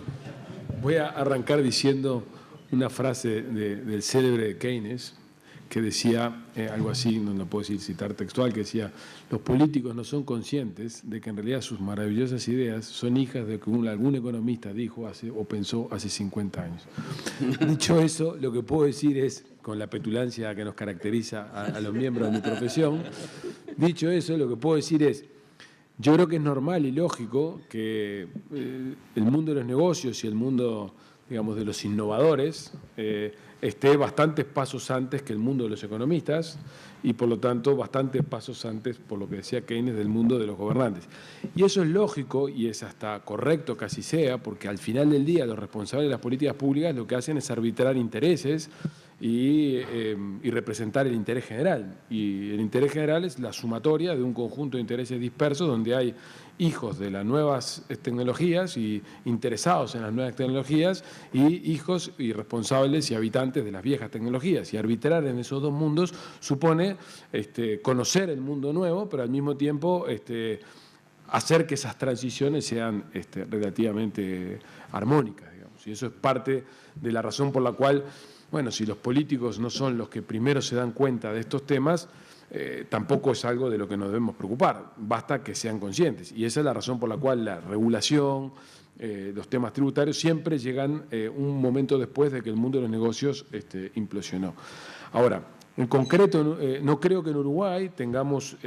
voy a arrancar diciendo una frase del célebre Keynes, que decía algo así, no puedo citar textual, que decía: los políticos no son conscientes de que en realidad sus maravillosas ideas son hijas de lo que algún economista dijo o pensó hace 50 años. Dicho eso, lo que puedo decir es, con la petulancia que nos caracteriza a los miembros de mi profesión, dicho eso, lo que puedo decir es, yo creo que es normal y lógico que el mundo de los negocios y el mundo, digamos, de los innovadores esté bastantes pasos antes que el mundo de los economistas y, por lo tanto, bastantes pasos antes, por lo que decía Keynes, del mundo de los gobernantes. Y eso es lógico y es hasta correcto que así sea, porque al final del día los responsables de las políticas públicas lo que hacen es arbitrar intereses y representar el interés general. Y el interés general es la sumatoria de un conjunto de intereses dispersos donde hay hijos de las nuevas tecnologías y interesados en las nuevas tecnologías y hijos y responsables y habitantes de las viejas tecnologías. Y arbitrar en esos dos mundos supone conocer el mundo nuevo, pero al mismo tiempo hacer que esas transiciones sean relativamente armónicas, digamos. Y eso es parte de la razón por la cual, bueno, si los políticos no son los que primero se dan cuenta de estos temas, tampoco es algo de lo que nos debemos preocupar, basta que sean conscientes. Y esa es la razón por la cual la regulación, los temas tributarios siempre llegan un momento después de que el mundo de los negocios implosionó. Ahora, en concreto, no creo que en Uruguay tengamos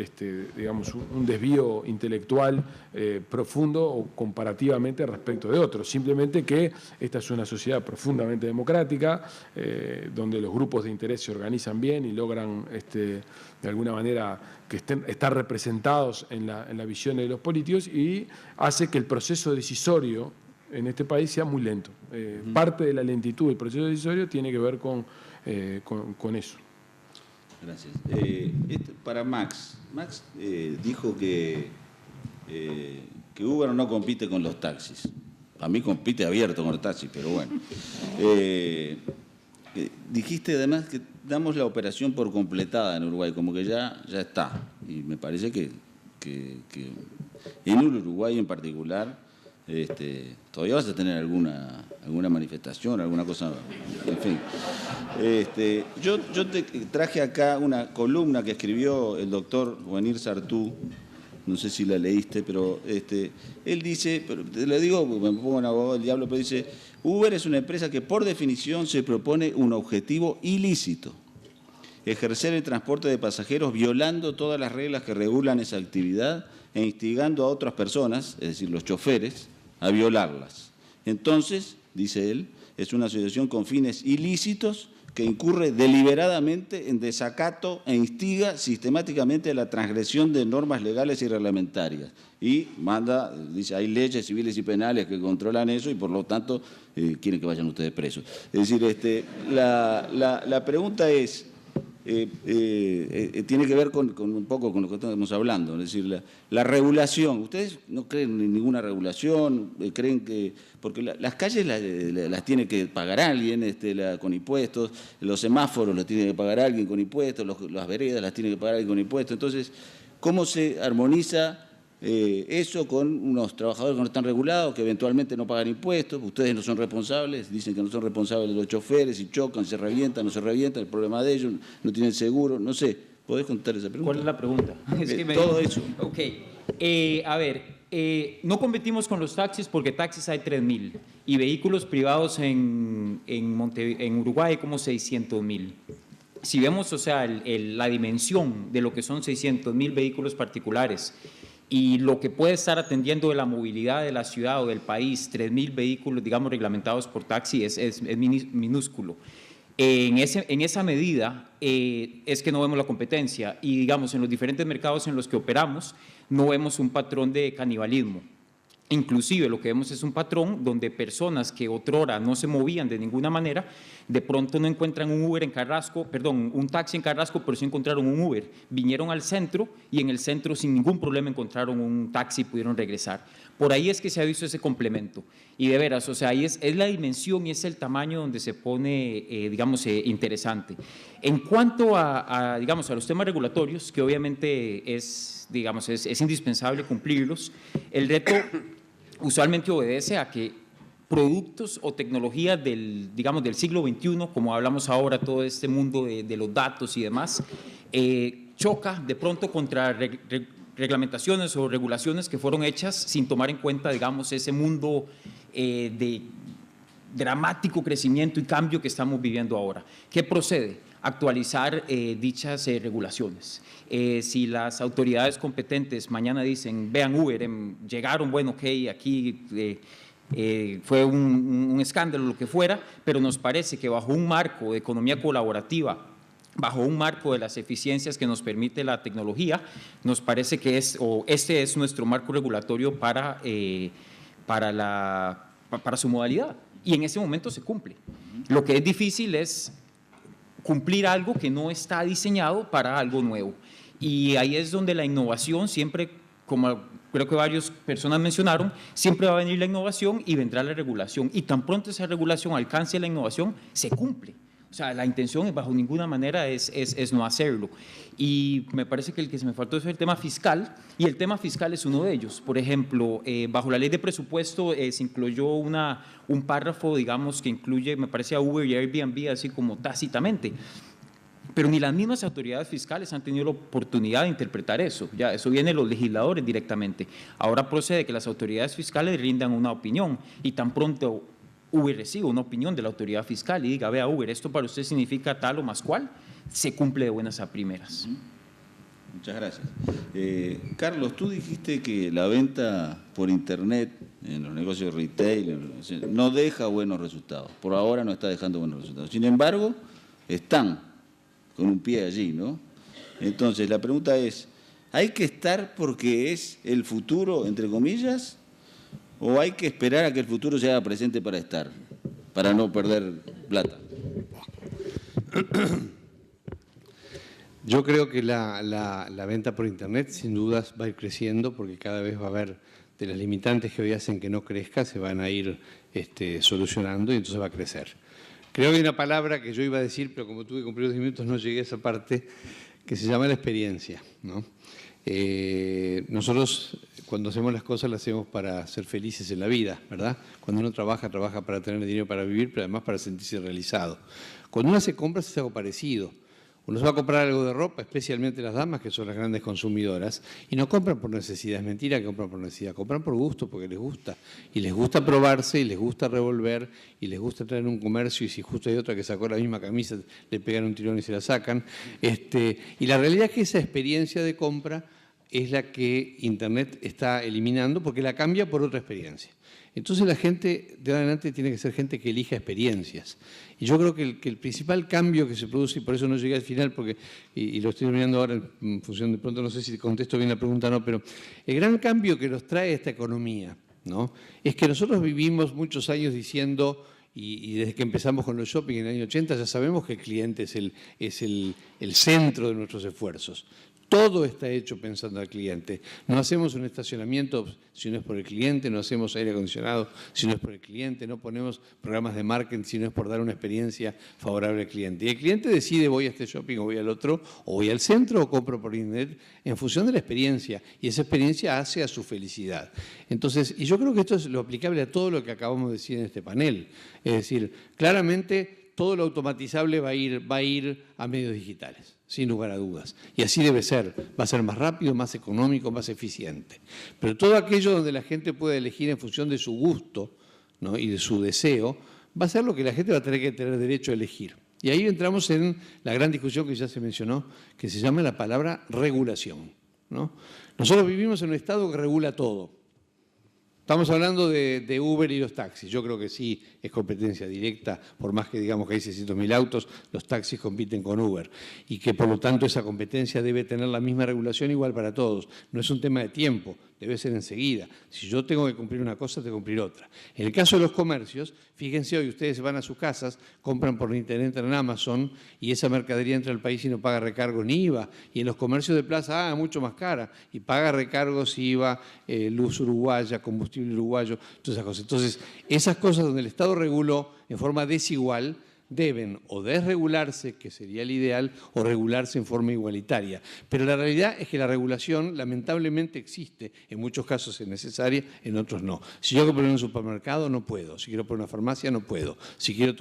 digamos, un desvío intelectual profundo o comparativamente respecto de otros. Simplemente que esta es una sociedad profundamente democrática, donde los grupos de interés se organizan bien y logran, de alguna manera, que estar representados en la visión de los políticos, y hace que el proceso decisorio en este país sea muy lento. Parte de la lentitud del proceso decisorio tiene que ver con eso. Gracias. Para Max. Max dijo que Uber no compite con los taxis. A mí compite abierto con los taxis, pero bueno. Dijiste además que damos la operación por completada en Uruguay, como que ya está. Y me parece que en Uruguay en particular todavía vas a tener alguna manifestación, alguna cosa, en fin. Yo te traje acá una columna que escribió el doctor Juanir Sartú, no sé si la leíste, pero él dice, pero te lo digo, me pongo en abogado del diablo, pero dice: Uber es una empresa que por definición se propone un objetivo ilícito, ejercer el transporte de pasajeros violando todas las reglas que regulan esa actividad e instigando a otras personas, es decir, los choferes, a violarlas. Entonces, dice él, es una asociación con fines ilícitos que incurre deliberadamente en desacato e instiga sistemáticamente a la transgresión de normas legales y reglamentarias. Y dice, hay leyes civiles y penales que controlan eso y por lo tanto quieren que vayan ustedes presos. Es decir, la pregunta es, tiene que ver con un poco con lo que estamos hablando, es decir, la regulación. ¿Ustedes no creen en ninguna regulación? ¿Creen que...? Porque las calles las tiene que pagar alguien con impuestos, los semáforos los tiene que pagar alguien con impuestos, las veredas las tiene que pagar alguien con impuestos. Entonces, ¿cómo se armoniza eso con unos trabajadores que no están regulados, que eventualmente no pagan impuestos? Ustedes no son responsables, dicen que no son responsables de los choferes, y chocan, se revientan, no se revientan, el problema de ellos, no tienen seguro, no sé. ¿Podés contar esa pregunta? ¿Cuál es la pregunta? Es que todo eso. Ok. A ver, no competimos con los taxis porque taxis hay 3.000 y vehículos privados en Uruguay hay como 600.000. Si vemos, o sea, la dimensión de lo que son 600.000 vehículos particulares y lo que puede estar atendiendo de la movilidad de la ciudad o del país, 3.000 vehículos, digamos, reglamentados por taxi, es minúsculo. En esa medida es que no vemos la competencia y, digamos, en los diferentes mercados en los que operamos no vemos un patrón de canibalismo. Inclusive lo que vemos es un patrón donde personas que otrora no se movían de ninguna manera, de pronto no encuentran un taxi en Carrasco, pero sí encontraron un Uber. Vinieron al centro y en el centro sin ningún problema encontraron un taxi y pudieron regresar. Por ahí es que se ha visto ese complemento. Y de veras, o sea, ahí es la dimensión y es el tamaño donde se pone, interesante. En cuanto digamos, a los temas regulatorios, que obviamente es indispensable cumplirlos, el reto usualmente obedece a que productos o tecnologías del siglo XXI, como hablamos ahora, todo este mundo de los datos y demás, choca de pronto contra reglamentaciones o regulaciones que fueron hechas sin tomar en cuenta, digamos, ese mundo de dramático crecimiento y cambio que estamos viviendo ahora. ¿Qué procede? Actualizar dichas regulaciones. Si las autoridades competentes mañana dicen, vean Uber, llegaron, bueno, ok, aquí fue un escándalo, lo que fuera, pero nos parece que bajo un marco de economía colaborativa, bajo un marco de las eficiencias que nos permite la tecnología, nos parece que este es nuestro marco regulatorio para su modalidad. Y en ese momento se cumple. Lo que es difícil es cumplir algo que no está diseñado para algo nuevo. Y ahí es donde la innovación siempre, como creo que varias personas mencionaron, siempre va a venir la innovación y vendrá la regulación. Y tan pronto esa regulación alcance la innovación, se cumple. O sea, la intención bajo ninguna manera es no hacerlo. Y me parece que el que se me faltó es el tema fiscal, y el tema fiscal es uno de ellos. Por ejemplo, bajo la ley de presupuesto se incluyó un párrafo, digamos, que incluye, me parece, a Uber y Airbnb, así como tácitamente. Pero ni las mismas autoridades fiscales han tenido la oportunidad de interpretar eso. Ya, eso viene de los legisladores directamente. Ahora procede que las autoridades fiscales rindan una opinión, y tan pronto Uber recibe una opinión de la autoridad fiscal y diga, vea Uber, esto para usted significa tal o más cual, se cumple de buenas a primeras. Muchas gracias. Carlos, tú dijiste que la venta por internet en los negocios retail no deja buenos resultados. Por ahora no está dejando buenos resultados. Sin embargo, están con un pie allí, ¿no? Entonces, la pregunta es, ¿hay que estar porque es el futuro, entre comillas, o hay que esperar a que el futuro se haga presente para estar, para no perder plata? Yo creo que la venta por internet sin dudas va a ir creciendo, porque cada vez va a haber de las limitantes que hoy hacen que no crezca, se van a ir solucionando y entonces va a crecer. Creo que hay una palabra que yo iba a decir, pero como tuve que cumplir 10 minutos no llegué a esa parte, que se llama la experiencia, ¿no? Nosotros cuando hacemos las cosas las hacemos para ser felices en la vida, ¿verdad? Cuando uno trabaja para tener dinero para vivir, pero además para sentirse realizado. Cuando uno hace compras es algo parecido. Uno se va a comprar algo de ropa, especialmente las damas, que son las grandes consumidoras, y no compran por necesidad, es mentira que compran por necesidad, compran por gusto, porque les gusta. Y les gusta probarse, y les gusta revolver, y les gusta entrar en un comercio, y si justo hay otra que sacó la misma camisa, le pegan un tirón y se la sacan. Y la realidad es que esa experiencia de compra es la que Internet está eliminando, porque la cambia por otra experiencia. Entonces la gente de ahora en adelante tiene que ser gente que elija experiencias. Y yo creo que el principal cambio que se produce, y por eso no llegué al final, porque y lo estoy mirando ahora en función de pronto, no sé si contesto bien la pregunta o no, pero el gran cambio que nos trae esta economía, ¿no?, es que nosotros vivimos muchos años diciendo, y desde que empezamos con los shopping en el año 80 ya sabemos que el cliente es el centro de nuestros esfuerzos. Todo está hecho pensando al cliente. No hacemos un estacionamiento si no es por el cliente, no hacemos aire acondicionado si no es por el cliente, no ponemos programas de marketing si no es por dar una experiencia favorable al cliente. Y el cliente decide voy a este shopping o voy al otro, o voy al centro o compro por internet en función de la experiencia. Y esa experiencia hace a su felicidad. Entonces, y yo creo que esto es lo aplicable a todo lo que acabamos de decir en este panel. Es decir, claramente todo lo automatizable va a ir a medios digitales, sin lugar a dudas. Y así debe ser. Va a ser más rápido, más económico, más eficiente. Pero todo aquello donde la gente puede elegir en función de su gusto, ¿no?, y de su deseo, va a ser lo que la gente va a tener que tener derecho a elegir. Y ahí entramos en la gran discusión que ya se mencionó, que se llama la palabra regulación, ¿no? Nosotros vivimos en un Estado que regula todo. Estamos hablando de Uber y los taxis. Yo creo que sí es competencia directa, por más que digamos que hay 600.000 autos, los taxis compiten con Uber. Y que por lo tanto esa competencia debe tener la misma regulación igual para todos. No es un tema de tiempo, debe ser enseguida. Si yo tengo que cumplir una cosa, tengo que cumplir otra. En el caso de los comercios, fíjense hoy, ustedes van a sus casas, compran por internet, entran en Amazon y esa mercadería entra al país y no paga recargo ni IVA. Y en los comercios de plaza, mucho más cara. Y paga recargos, IVA, luz uruguaya, combustible uruguayo, todas esas cosas. Entonces, esas cosas donde el Estado reguló en forma desigual deben o desregularse, que sería el ideal, o regularse en forma igualitaria. Pero la realidad es que la regulación lamentablemente existe. En muchos casos es necesaria, en otros no. Si yo quiero poner un supermercado, no puedo. Si quiero poner una farmacia, no puedo. Si quiero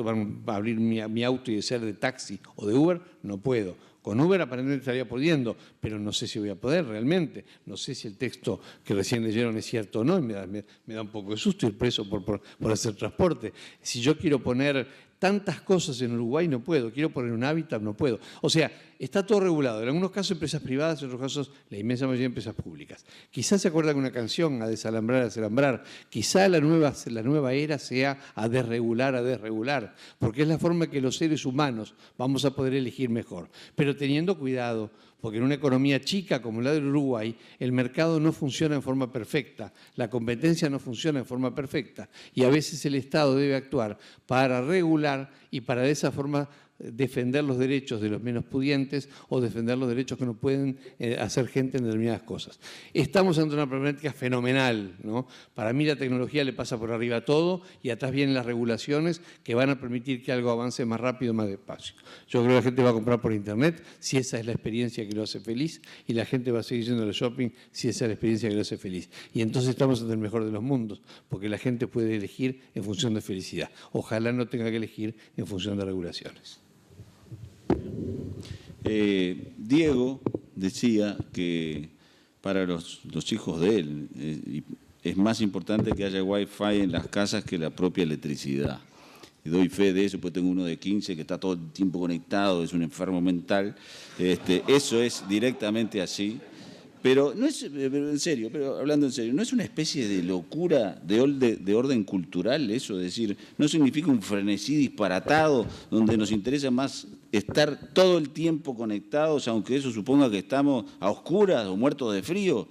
abrir mi auto y ser de taxi o de Uber, no puedo. Con Uber aparentemente estaría pudiendo, pero no sé si voy a poder realmente. No sé si el texto que recién leyeron es cierto o no, y me da un poco de susto ir preso por hacer transporte. Si yo quiero poner tantas cosas en Uruguay, no puedo. Quiero poner un hábitat, no puedo. O sea, está todo regulado. En algunos casos empresas privadas, en otros casos la inmensa mayoría de empresas públicas. Quizás se acuerdan de una canción, a desalambrar, a desalambrar. Quizá la nueva era sea a desregular, porque es la forma que los seres humanos vamos a poder elegir mejor. Pero teniendo cuidado, porque en una economía chica como la del Uruguay, el mercado no funciona en forma perfecta, la competencia no funciona en forma perfecta y a veces el Estado debe actuar para regular y para de esa forma defender los derechos de los menos pudientes o defender los derechos que no pueden hacer gente en determinadas cosas. Estamos ante una problemática fenomenal, ¿no? Para mí la tecnología le pasa por arriba a todo y atrás vienen las regulaciones que van a permitir que algo avance más rápido, más despacio. Yo creo que la gente va a comprar por internet si esa es la experiencia que lo hace feliz y la gente va a seguir yendo al shopping si esa es la experiencia que lo hace feliz. Y entonces estamos ante el mejor de los mundos, porque la gente puede elegir en función de felicidad. Ojalá no tenga que elegir en función de regulaciones. Diego decía que para los hijos de él es más importante que haya wifi en las casas que la propia electricidad. Y doy fe de eso, pues tengo uno de 15 que está todo el tiempo conectado, es un enfermo mental. Eso es directamente así. Pero no es, en serio, pero hablando en serio, ¿no es una especie de locura de orden cultural eso? Es decir, ¿no significa un frenesí disparatado donde nos interesa más estar todo el tiempo conectados, aunque eso suponga que estamos a oscuras o muertos de frío?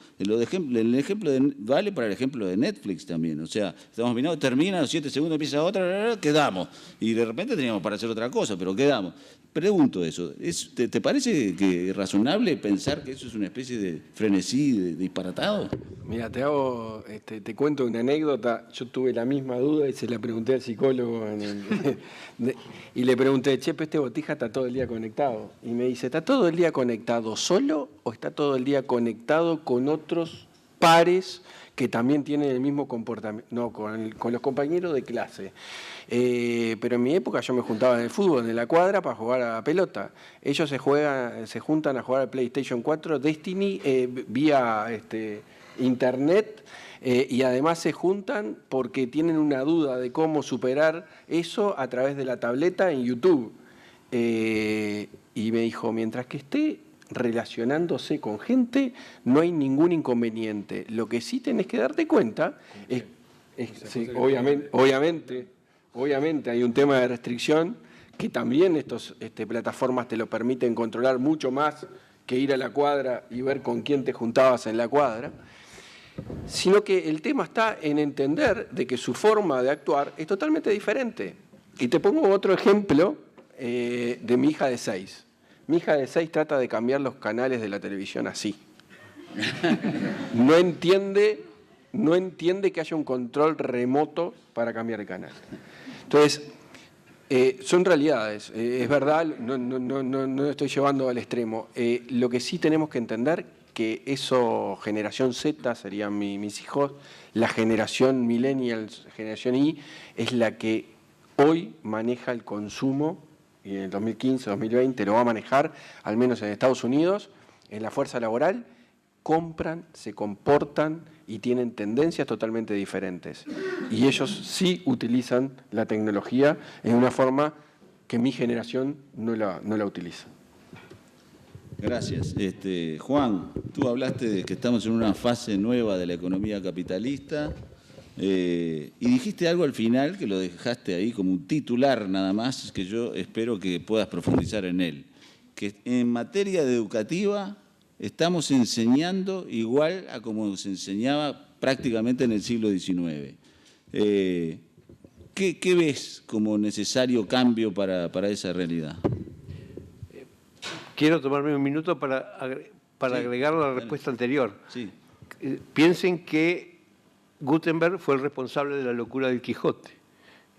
Vale para el ejemplo de Netflix también. O sea, estamos mirando, termina, los 7 segundos empieza otra, quedamos. Y de repente teníamos para hacer otra cosa, pero quedamos. Pregunto eso, ¿te parece que es razonable pensar que eso es una especie de frenesí disparatado? Mira, te cuento una anécdota. Yo tuve la misma duda y se la pregunté al psicólogo y le pregunté, che, este botija está todo el día conectado. Y me dice, ¿está todo el día conectado solo o está todo el día conectado con otros pares que también tienen el mismo comportamiento? No, con los compañeros de clase. Pero en mi época yo me juntaba en el fútbol, en la cuadra, para jugar a la pelota. Ellos se juntan a jugar al PlayStation 4 Destiny vía internet y además se juntan porque tienen una duda de cómo superar eso a través de la tableta en YouTube. Y me dijo, mientras que esté relacionándose con gente, no hay ningún inconveniente. Lo que sí tenés que darte cuenta es sí, obviamente hay un tema de restricción que también estas plataformas te lo permiten controlar mucho más que ir a la cuadra y ver con quién te juntabas en la cuadra, sino que el tema está en entender de que su forma de actuar es totalmente diferente. Y te pongo otro ejemplo de mi hija de 6. Mi hija de 6 trata de cambiar los canales de la televisión así. No entiende que haya un control remoto para cambiar el canal. Entonces, son realidades. Es verdad, no estoy llevando al extremo. Lo que sí tenemos que entender que eso, generación Z, serían mis hijos, la generación millennials, generación Y, es la que hoy maneja el consumo, y en el 2015, 2020 lo va a manejar, al menos en Estados Unidos, en la fuerza laboral, compran, se comportan y tienen tendencias totalmente diferentes. Y ellos sí utilizan la tecnología en una forma que mi generación no la utiliza. Gracias. Juan, tú hablaste de que estamos en una fase nueva de la economía capitalista y dijiste algo al final que lo dejaste ahí como un titular nada más, que yo espero que puedas profundizar en él. Que en materia educativa estamos enseñando igual a como se enseñaba prácticamente en el siglo XIX. ¿Qué ves como necesario cambio para esa realidad? Quiero tomarme un minuto para agregar la respuesta anterior. Sí. Piensen que Gutenberg fue el responsable de la locura del Quijote.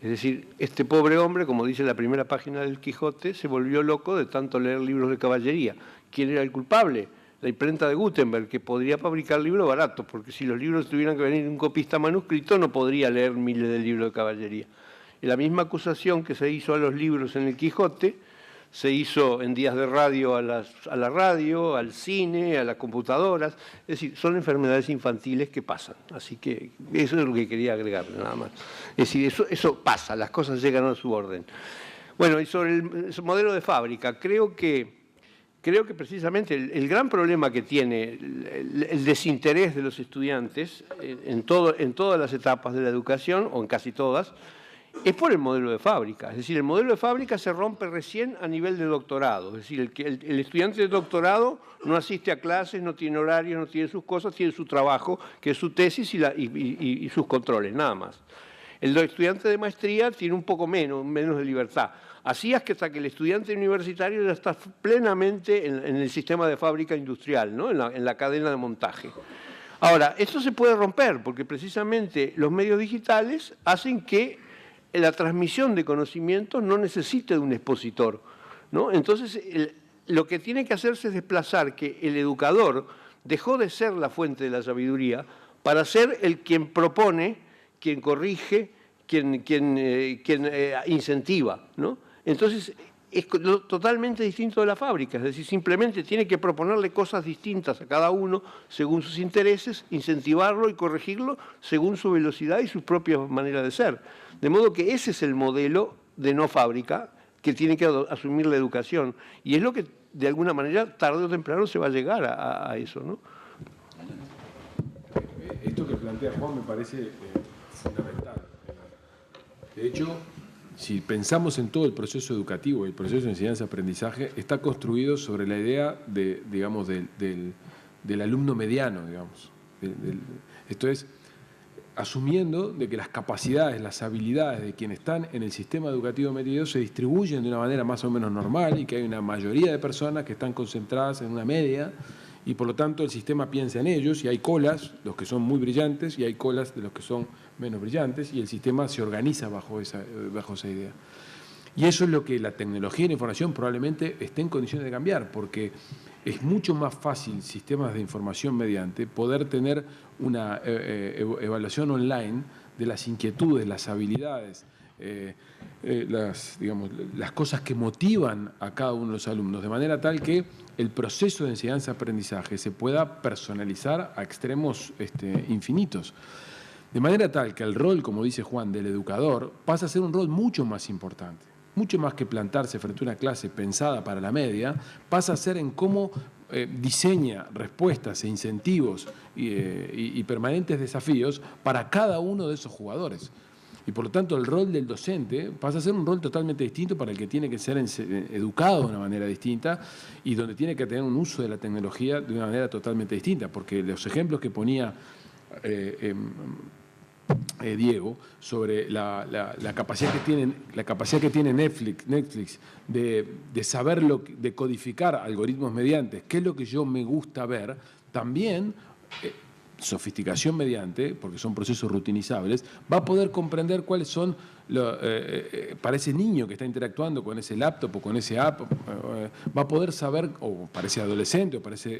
Es decir, este pobre hombre, como dice la primera página del Quijote, se volvió loco de tanto leer libros de caballería. ¿Quién era el culpable? La imprenta de Gutenberg, que podría fabricar libros baratos, porque si los libros tuvieran que venir de un copista manuscrito, no podría leer miles de libros de caballería. Y la misma acusación que se hizo a los libros en el Quijote, se hizo en días de radio a la radio, al cine, a las computadoras. Es decir, son enfermedades infantiles que pasan. Así que eso es lo que quería agregar, nada más. Es decir, eso pasa, las cosas llegan a su orden. Bueno, y sobre el modelo de fábrica, creo que precisamente el gran problema que tiene el desinterés de los estudiantes en todas las etapas de la educación, o en casi todas, es por el modelo de fábrica. Es decir, el modelo de fábrica se rompe recién a nivel de doctorado. Es decir, el estudiante de doctorado no asiste a clases, no tiene horarios, no tiene sus cosas, tiene su trabajo, que es su tesis y sus controles, nada más. El estudiante de maestría tiene un poco menos de libertad. Así es que hasta que el estudiante universitario ya está plenamente en el sistema de fábrica industrial, ¿no? en la cadena de montaje. Ahora, esto se puede romper porque precisamente los medios digitales hacen que la transmisión de conocimientos no necesite de un expositor, ¿no? Entonces, lo que tiene que hacerse es desplazar que el educador dejó de ser la fuente de la sabiduría para ser el quien propone, quien corrige, quien incentiva, ¿no? Entonces, es totalmente distinto de la fábrica, es decir, simplemente tiene que proponerle cosas distintas a cada uno según sus intereses, incentivarlo y corregirlo según su velocidad y sus propias maneras de ser. De modo que ese es el modelo de no fábrica que tiene que asumir la educación. Y es lo que, de alguna manera, tarde o temprano se va a llegar a eso, ¿no? Esto que plantea Juan me parece fundamental. De hecho, si pensamos en todo el proceso educativo, el proceso de enseñanza-aprendizaje, está construido sobre la idea del alumno mediano, digamos. Esto es, asumiendo de que las capacidades, las habilidades de quienes están en el sistema educativo metido se distribuyen de una manera más o menos normal y que hay una mayoría de personas que están concentradas en una media y por lo tanto el sistema piensa en ellos y hay colas, los que son muy brillantes, y hay colas de los que son menos brillantes y el sistema se organiza bajo esa idea. Y eso es lo que la tecnología y la información probablemente esté en condiciones de cambiar, porque es mucho más fácil, sistemas de información mediante, poder tener una evaluación online de las inquietudes, las habilidades, las cosas que motivan a cada uno de los alumnos, de manera tal que el proceso de enseñanza-aprendizaje se pueda personalizar a extremos infinitos. De manera tal que el rol, como dice Juan, del educador pasa a ser un rol mucho más importante. Mucho más que plantarse frente a una clase pensada para la media, pasa a ser en cómo diseña respuestas e incentivos y permanentes desafíos para cada uno de esos jugadores. Y por lo tanto el rol del docente pasa a ser un rol totalmente distinto para el que tiene que ser educado de una manera distinta y donde tiene que tener un uso de la tecnología de una manera totalmente distinta, porque los ejemplos que ponía Diego, sobre la capacidad que tiene Netflix de saber de codificar algoritmos mediante, qué es lo que yo me gusta ver, también sofisticación mediante, porque son procesos rutinizables, va a poder comprender cuáles son para ese niño que está interactuando con ese laptop o con ese app, va a poder saber, o para ese adolescente o para esa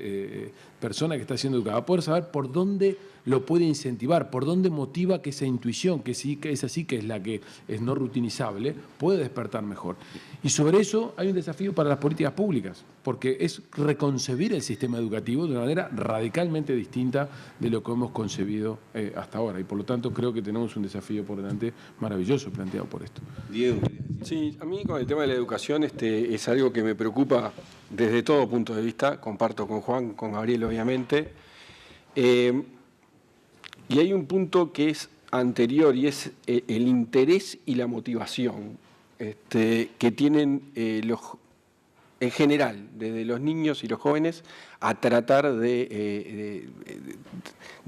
persona que está siendo educada, va a poder saber por dónde lo puede incentivar, por dónde motiva que esa intuición, que sí, que es así, que es la que es no rutinizable, puede despertar mejor. Y sobre eso hay un desafío para las políticas públicas, porque es reconcebir el sistema educativo de una manera radicalmente distinta de lo que hemos concebido hasta ahora. Y por lo tanto creo que tenemos un desafío por delante maravilloso planteado por esto. Diego. Sí, a mí con el tema de la educación es algo que me preocupa desde todo punto de vista, comparto con Juan, con Gabriel obviamente, y hay un punto que es anterior y es el interés y la motivación que tienen en general, desde los niños y los jóvenes, a tratar de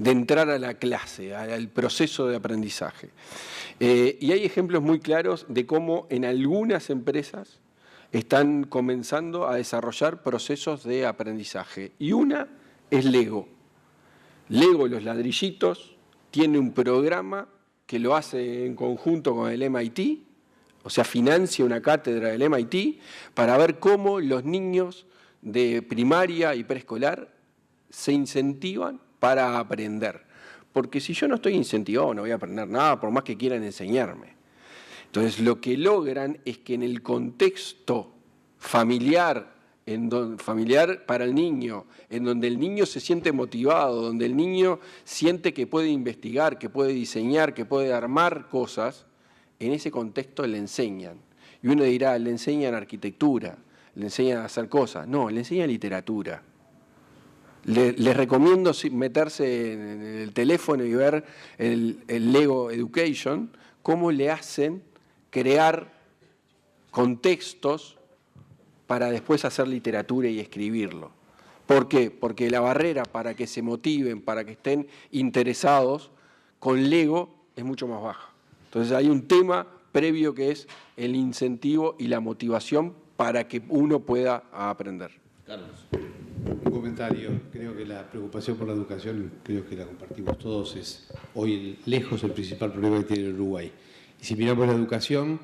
entrar a la clase, al proceso de aprendizaje. Y hay ejemplos muy claros de cómo en algunas empresas están comenzando a desarrollar procesos de aprendizaje. Y una es Lego. Lego, los ladrillitos, tiene un programa que lo hace en conjunto con el MIT, o sea, financia una cátedra del MIT para ver cómo los niños de primaria y preescolar se incentivan para aprender. Porque si yo no estoy incentivado no voy a aprender nada, por más que quieran enseñarme. Entonces, lo que logran es que en el contexto familiar, familiar para el niño, en donde el niño se siente motivado, donde el niño siente que puede investigar, que puede diseñar, que puede armar cosas, en ese contexto le enseñan. Y uno dirá, le enseñan arquitectura, le enseñan a hacer cosas. No, le enseñan literatura. Les recomiendo meterse en el teléfono y ver el Lego Education, cómo le hacen crear contextos para después hacer literatura y escribirlo. ¿Por qué? Porque la barrera para que se motiven, para que estén interesados, con Lego es mucho más baja. Entonces hay un tema previo que es el incentivo y la motivación para que uno pueda aprender. Carlos. Un comentario. Creo que la preocupación por la educación, creo que la compartimos todos, es hoy lejos el principal problema que tiene el Uruguay. Y si miramos la educación,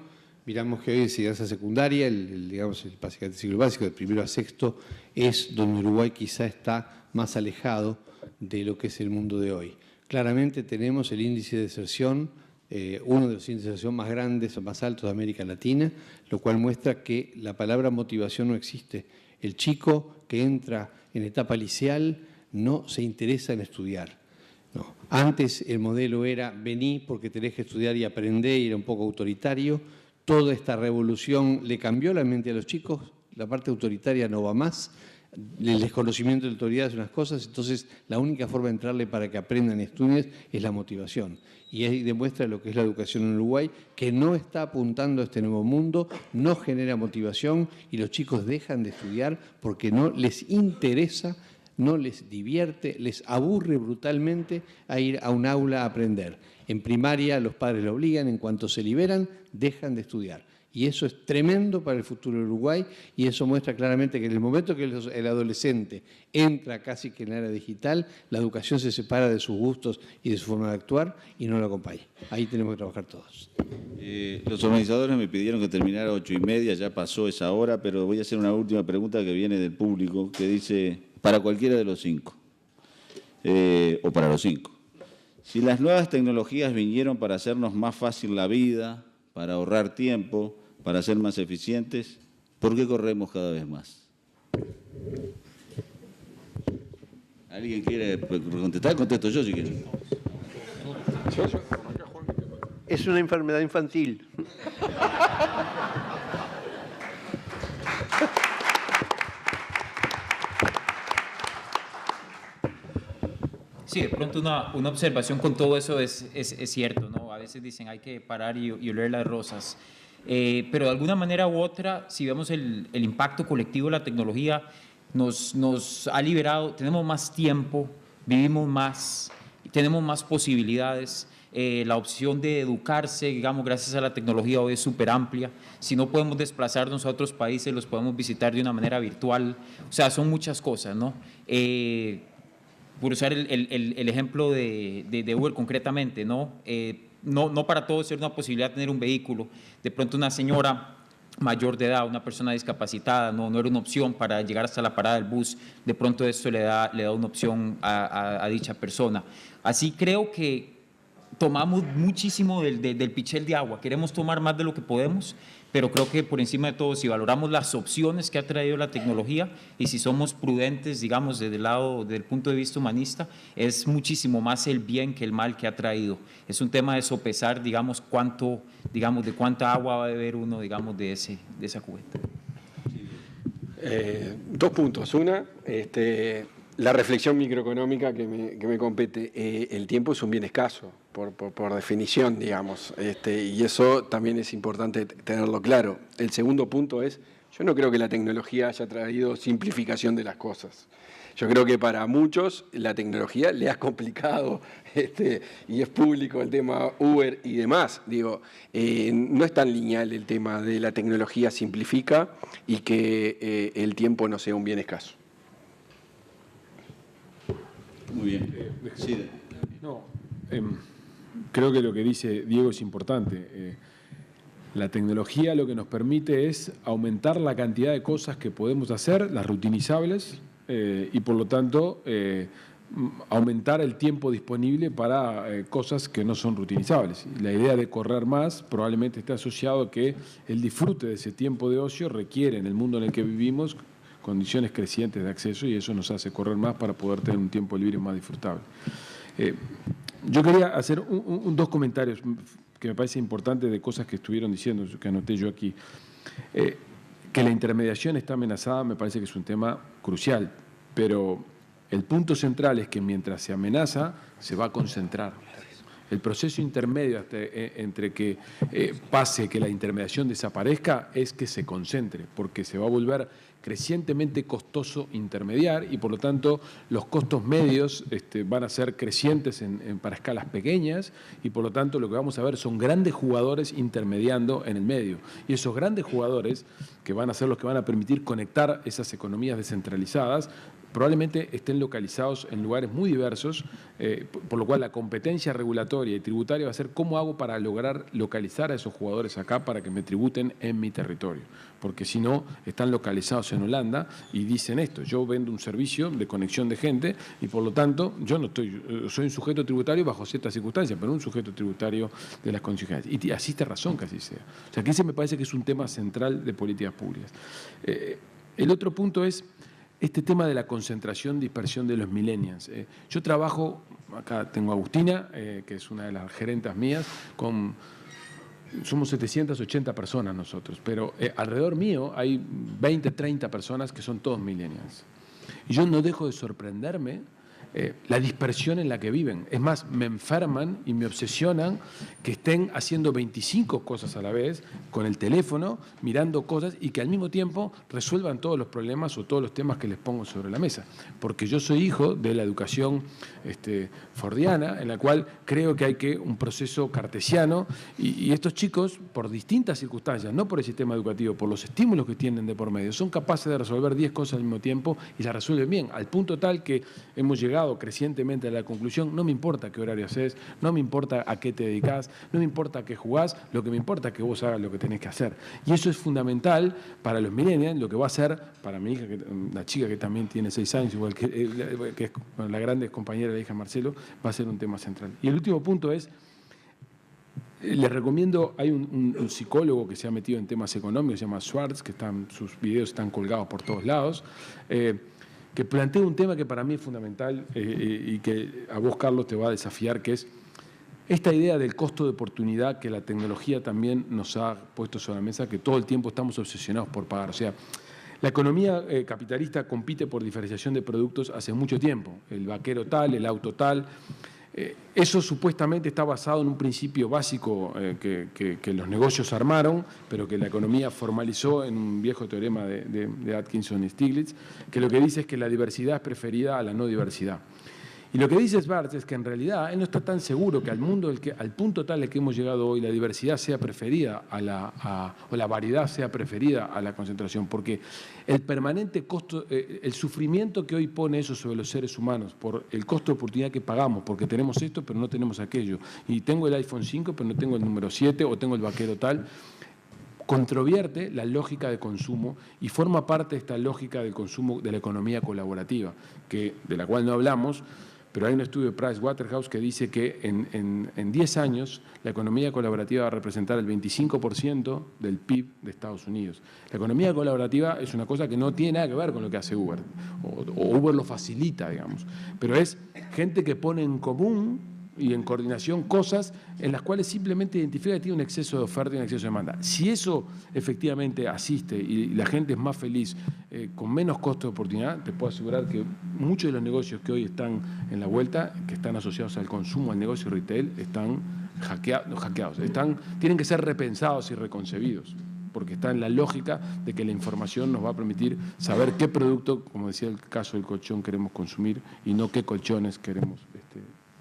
miramos que hoy en enseñanza secundaria, digamos, básicamente el ciclo básico, de primero a sexto, es donde Uruguay quizá está más alejado de lo que es el mundo de hoy. Claramente tenemos el índice de deserción, uno de los índices de deserción más grandes o más altos de América Latina, lo cual muestra que la palabra motivación no existe. El chico que entra en etapa liceal no se interesa en estudiar. No. Antes el modelo era vení porque tenés que estudiar y aprender, y era un poco autoritario. Toda esta revolución le cambió la mente a los chicos, la parte autoritaria no va más, el desconocimiento de la autoridad es unas cosas, entonces la única forma de entrarle para que aprendan y estudien es la motivación. Y ahí demuestra lo que es la educación en Uruguay, que no está apuntando a este nuevo mundo, no genera motivación y los chicos dejan de estudiar porque no les interesa, no les divierte, les aburre brutalmente a ir a un aula a aprender. En primaria los padres lo obligan, en cuanto se liberan, dejan de estudiar. Y eso es tremendo para el futuro de Uruguay y eso muestra claramente que en el momento que el adolescente entra casi que en la era digital, la educación se separa de sus gustos y de su forma de actuar y no lo acompaña. Ahí tenemos que trabajar todos. Los organizadores me pidieron que terminara a 8:30, ya pasó esa hora, pero voy a hacer una última pregunta que viene del público, que dice, para cualquiera de los 5, o para los 5. Si las nuevas tecnologías vinieron para hacernos más fácil la vida, para ahorrar tiempo, para ser más eficientes, ¿por qué corremos cada vez más? ¿Alguien quiere contestar? Contesto yo si quieren. Es una enfermedad infantil. Sí, de pronto una observación con todo eso es cierto, ¿no? A veces dicen hay que parar y oler las rosas. Pero de alguna manera u otra, si vemos el impacto colectivo de la tecnología, nos ha liberado, tenemos más tiempo, vivimos más, tenemos más posibilidades. La opción de educarse, digamos, gracias a la tecnología hoy es súper amplia. Si no podemos desplazarnos a otros países, los podemos visitar de una manera virtual. O sea, son muchas cosas, ¿no? Por usar el ejemplo de Uber concretamente, ¿no? No para todos es una posibilidad tener un vehículo. De pronto una señora mayor de edad, una persona discapacitada, no era una opción para llegar hasta la parada del bus. De pronto esto le da una opción a dicha persona. Así creo que tomamos muchísimo del pichel de agua, queremos tomar más de lo que podemos, pero creo que por encima de todo, si valoramos las opciones que ha traído la tecnología y si somos prudentes, digamos, desde el punto de vista humanista, es muchísimo más el bien que el mal que ha traído. Es un tema de sopesar, digamos, de cuánta agua va a beber uno, digamos, de esa cubeta. 2 puntos. Una, la reflexión microeconómica que me compete. El tiempo es un bien escaso, por definición, digamos, y eso también es importante tenerlo claro. El segundo punto es, yo no creo que la tecnología haya traído simplificación de las cosas. Yo creo que para muchos la tecnología le ha complicado, y es público el tema Uber y demás. Digo, no es tan lineal el tema de la tecnología simplifica y que el tiempo no sea un bien escaso. Muy bien. Sí. Creo que lo que dice Diego es importante. La tecnología lo que nos permite es aumentar la cantidad de cosas que podemos hacer, las rutinizables, y por lo tanto aumentar el tiempo disponible para cosas que no son rutinizables. La idea de correr más probablemente esté asociado a que el disfrute de ese tiempo de ocio requiere, en el mundo en el que vivimos, condiciones crecientes de acceso, y eso nos hace correr más para poder tener un tiempo libre más disfrutable. Yo quería hacer 2 comentarios que me parece importantes de cosas que estuvieron diciendo, que anoté yo aquí. Que la intermediación está amenazada me parece que es un tema crucial, pero el punto central es que mientras se amenaza, se va a concentrar. El proceso intermedio entre que pase que la intermediación desaparezca es que se concentre, porque se va a volver crecientemente costoso intermediar y por lo tanto los costos medios van a ser crecientes para escalas pequeñas y por lo tanto lo que vamos a ver son grandes jugadores intermediando en el medio. Y esos grandes jugadores que van a ser los que van a permitir conectar esas economías descentralizadas probablemente estén localizados en lugares muy diversos, por lo cual la competencia regulatoria y tributaria va a ser cómo hago para lograr localizar a esos jugadores acá para que me tributen en mi territorio. Porque si no, están localizados en Holanda y dicen esto, yo vendo un servicio de conexión de gente y por lo tanto yo no soy un sujeto tributario bajo ciertas circunstancias, pero un sujeto tributario de las condiciones. Y así está razón que así sea. O sea, que ese me parece que es un tema central de políticas públicas. El otro punto es este tema de la concentración, dispersión de los millennials. Yo trabajo, acá tengo a Agustina, que es una de las gerentas mías, somos 780 personas nosotros, pero alrededor mío hay 20, 30 personas que son todos millennials. Y yo no dejo de sorprenderme la dispersión en la que viven. Es más, me enferman y me obsesionan que estén haciendo 25 cosas a la vez, con el teléfono, mirando cosas y que al mismo tiempo resuelvan todos los problemas o todos los temas que les pongo sobre la mesa. Porque yo soy hijo de la educación fordiana, en la cual creo que hay un proceso cartesiano y estos chicos, por distintas circunstancias, no por el sistema educativo, por los estímulos que tienen de por medio, son capaces de resolver 10 cosas al mismo tiempo y las resuelven bien, al punto tal que hemos llegado crecientemente a la conclusión, no me importa qué horario haces, no me importa a qué te dedicas, no me importa a qué jugás, lo que me importa es que vos hagas lo que tenés que hacer. Y eso es fundamental para los millennials, lo que va a ser para mi hija, la chica que también tiene 6 años, igual que es la grande compañera de la hija Marcelo, va a ser un tema central. Y el último punto es, les recomiendo, hay un psicólogo que se ha metido en temas económicos, se llama Schwartz, que sus videos están colgados por todos lados, que plantea un tema que para mí es fundamental y que a vos, Carlos, te va a desafiar, que es esta idea del costo de oportunidad que la tecnología también nos ha puesto sobre la mesa, que todo el tiempo estamos obsesionados por pagar. O sea, la economía capitalista compite por diferenciación de productos hace mucho tiempo. El vaquero tal, el auto tal. Eso supuestamente está basado en un principio básico que los negocios armaron, pero que la economía formalizó en un viejo teorema de Atkinson y Stiglitz, que lo que dice es que la diversidad es preferida a la no diversidad. Y lo que dice Svarts es que en realidad él no está tan seguro que al punto tal al que hemos llegado hoy, la diversidad sea preferida o la variedad sea preferida a la concentración, porque el permanente costo, el sufrimiento que hoy pone eso sobre los seres humanos, por el costo de oportunidad que pagamos, porque tenemos esto pero no tenemos aquello, y tengo el iPhone 5 pero no tengo el número 7 o tengo el vaquero tal, controvierte la lógica de consumo y forma parte de esta lógica del consumo de la economía colaborativa, de la cual no hablamos, pero hay un estudio de Pricewaterhouse que dice que en 10 años la economía colaborativa va a representar el 25% del PIB de Estados Unidos. La economía colaborativa es una cosa que no tiene nada que ver con lo que hace Uber, o Uber lo facilita, digamos, pero es gente que pone en común y en coordinación cosas en las cuales simplemente identifica que tiene un exceso de oferta y un exceso de demanda. Si eso efectivamente asiste y la gente es más feliz con menos costo de oportunidad, te puedo asegurar que muchos de los negocios que hoy están en la vuelta, que están asociados al consumo, al negocio retail, están hackeados, tienen que ser repensados y reconcebidos, porque está en la lógica de que la información nos va a permitir saber qué producto, como decía el caso del colchón, queremos consumir y no qué colchones queremos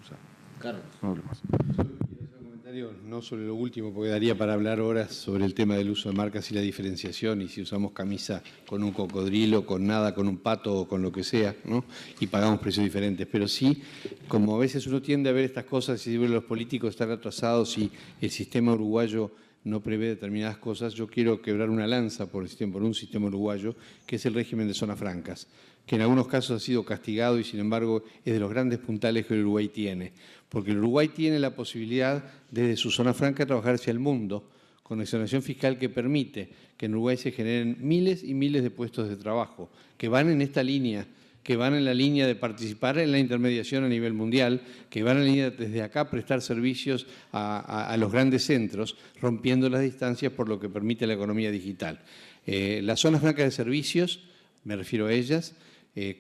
usar. Carlos. No hablo más. Quiero hacer un comentario, no sobre lo último, porque daría para hablar horas sobre el tema del uso de marcas y la diferenciación, y si usamos camisa con un cocodrilo, con nada, con un pato o con lo que sea, ¿no? Y pagamos precios diferentes. Pero sí, como a veces uno tiende a ver estas cosas y los políticos están atrasados y el sistema uruguayo no prevé determinadas cosas, yo quiero quebrar una lanza por un sistema uruguayo, que es el régimen de zonas francas, que en algunos casos ha sido castigado y sin embargo es de los grandes puntales que el Uruguay tiene, porque el Uruguay tiene la posibilidad desde su zona franca trabajar hacia el mundo, con exoneración fiscal que permite que en Uruguay se generen miles y miles de puestos de trabajo, que van en esta línea, que van en la línea de participar en la intermediación a nivel mundial, que van en la línea de desde acá prestar servicios a los grandes centros, rompiendo las distancias por lo que permite la economía digital. Las zonas francas de servicios, me refiero a ellas,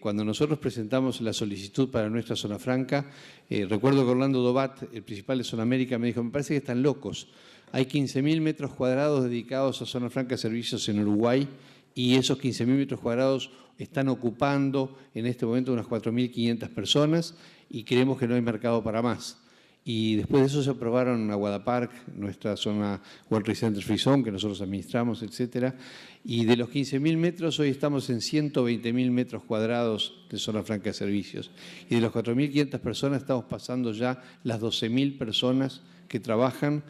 cuando nosotros presentamos la solicitud para nuestra zona franca, recuerdo que Orlando Dobat, el principal de Zona América, me dijo, me parece que están locos. Hay 15.000 metros cuadrados dedicados a zona franca de servicios en Uruguay y esos 15.000 metros cuadrados están ocupando en este momento unas 4.500 personas y creemos que no hay mercado para más. Y después de eso se aprobaron Aguada Park, nuestra zona World Trade Center Free Zone, que nosotros administramos, etcétera. Y de los 15.000 metros, hoy estamos en 120.000 metros cuadrados de zona franca de servicios. Y de los 4.500 personas estamos pasando ya las 12.000 personas que trabajan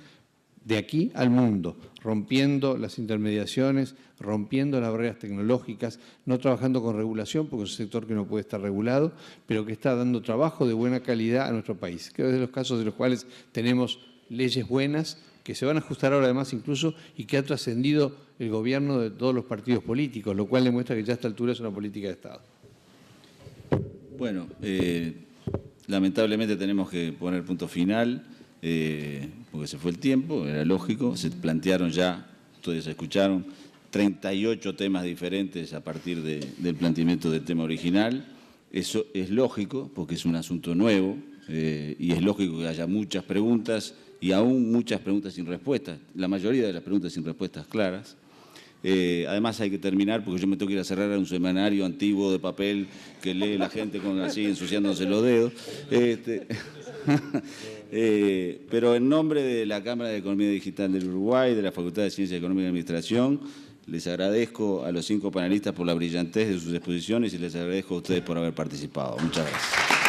de aquí al mundo, rompiendo las intermediaciones, rompiendo las barreras tecnológicas, no trabajando con regulación, porque es un sector que no puede estar regulado, pero que está dando trabajo de buena calidad a nuestro país. Creo que es de los casos de los cuales tenemos leyes buenas, que se van a ajustar ahora además incluso, y que ha trascendido el gobierno de todos los partidos políticos, lo cual demuestra que ya a esta altura es una política de Estado. Bueno, lamentablemente tenemos que poner punto final, porque se fue el tiempo, era lógico, se plantearon ya, ustedes escucharon, 38 temas diferentes a partir del planteamiento del tema original. Eso es lógico, porque es un asunto nuevo, y es lógico que haya muchas preguntas y aún muchas preguntas sin respuestas, la mayoría de las preguntas sin respuestas claras. Además hay que terminar, porque yo me tengo que ir a cerrar a un semanario antiguo de papel que lee la gente así ensuciándose los dedos. Pero en nombre de la Cámara de Economía Digital del Uruguay, de la Facultad de Ciencias Económicas y Administración, les agradezco a los 5 panelistas por la brillantez de sus exposiciones y les agradezco a ustedes por haber participado. Muchas gracias.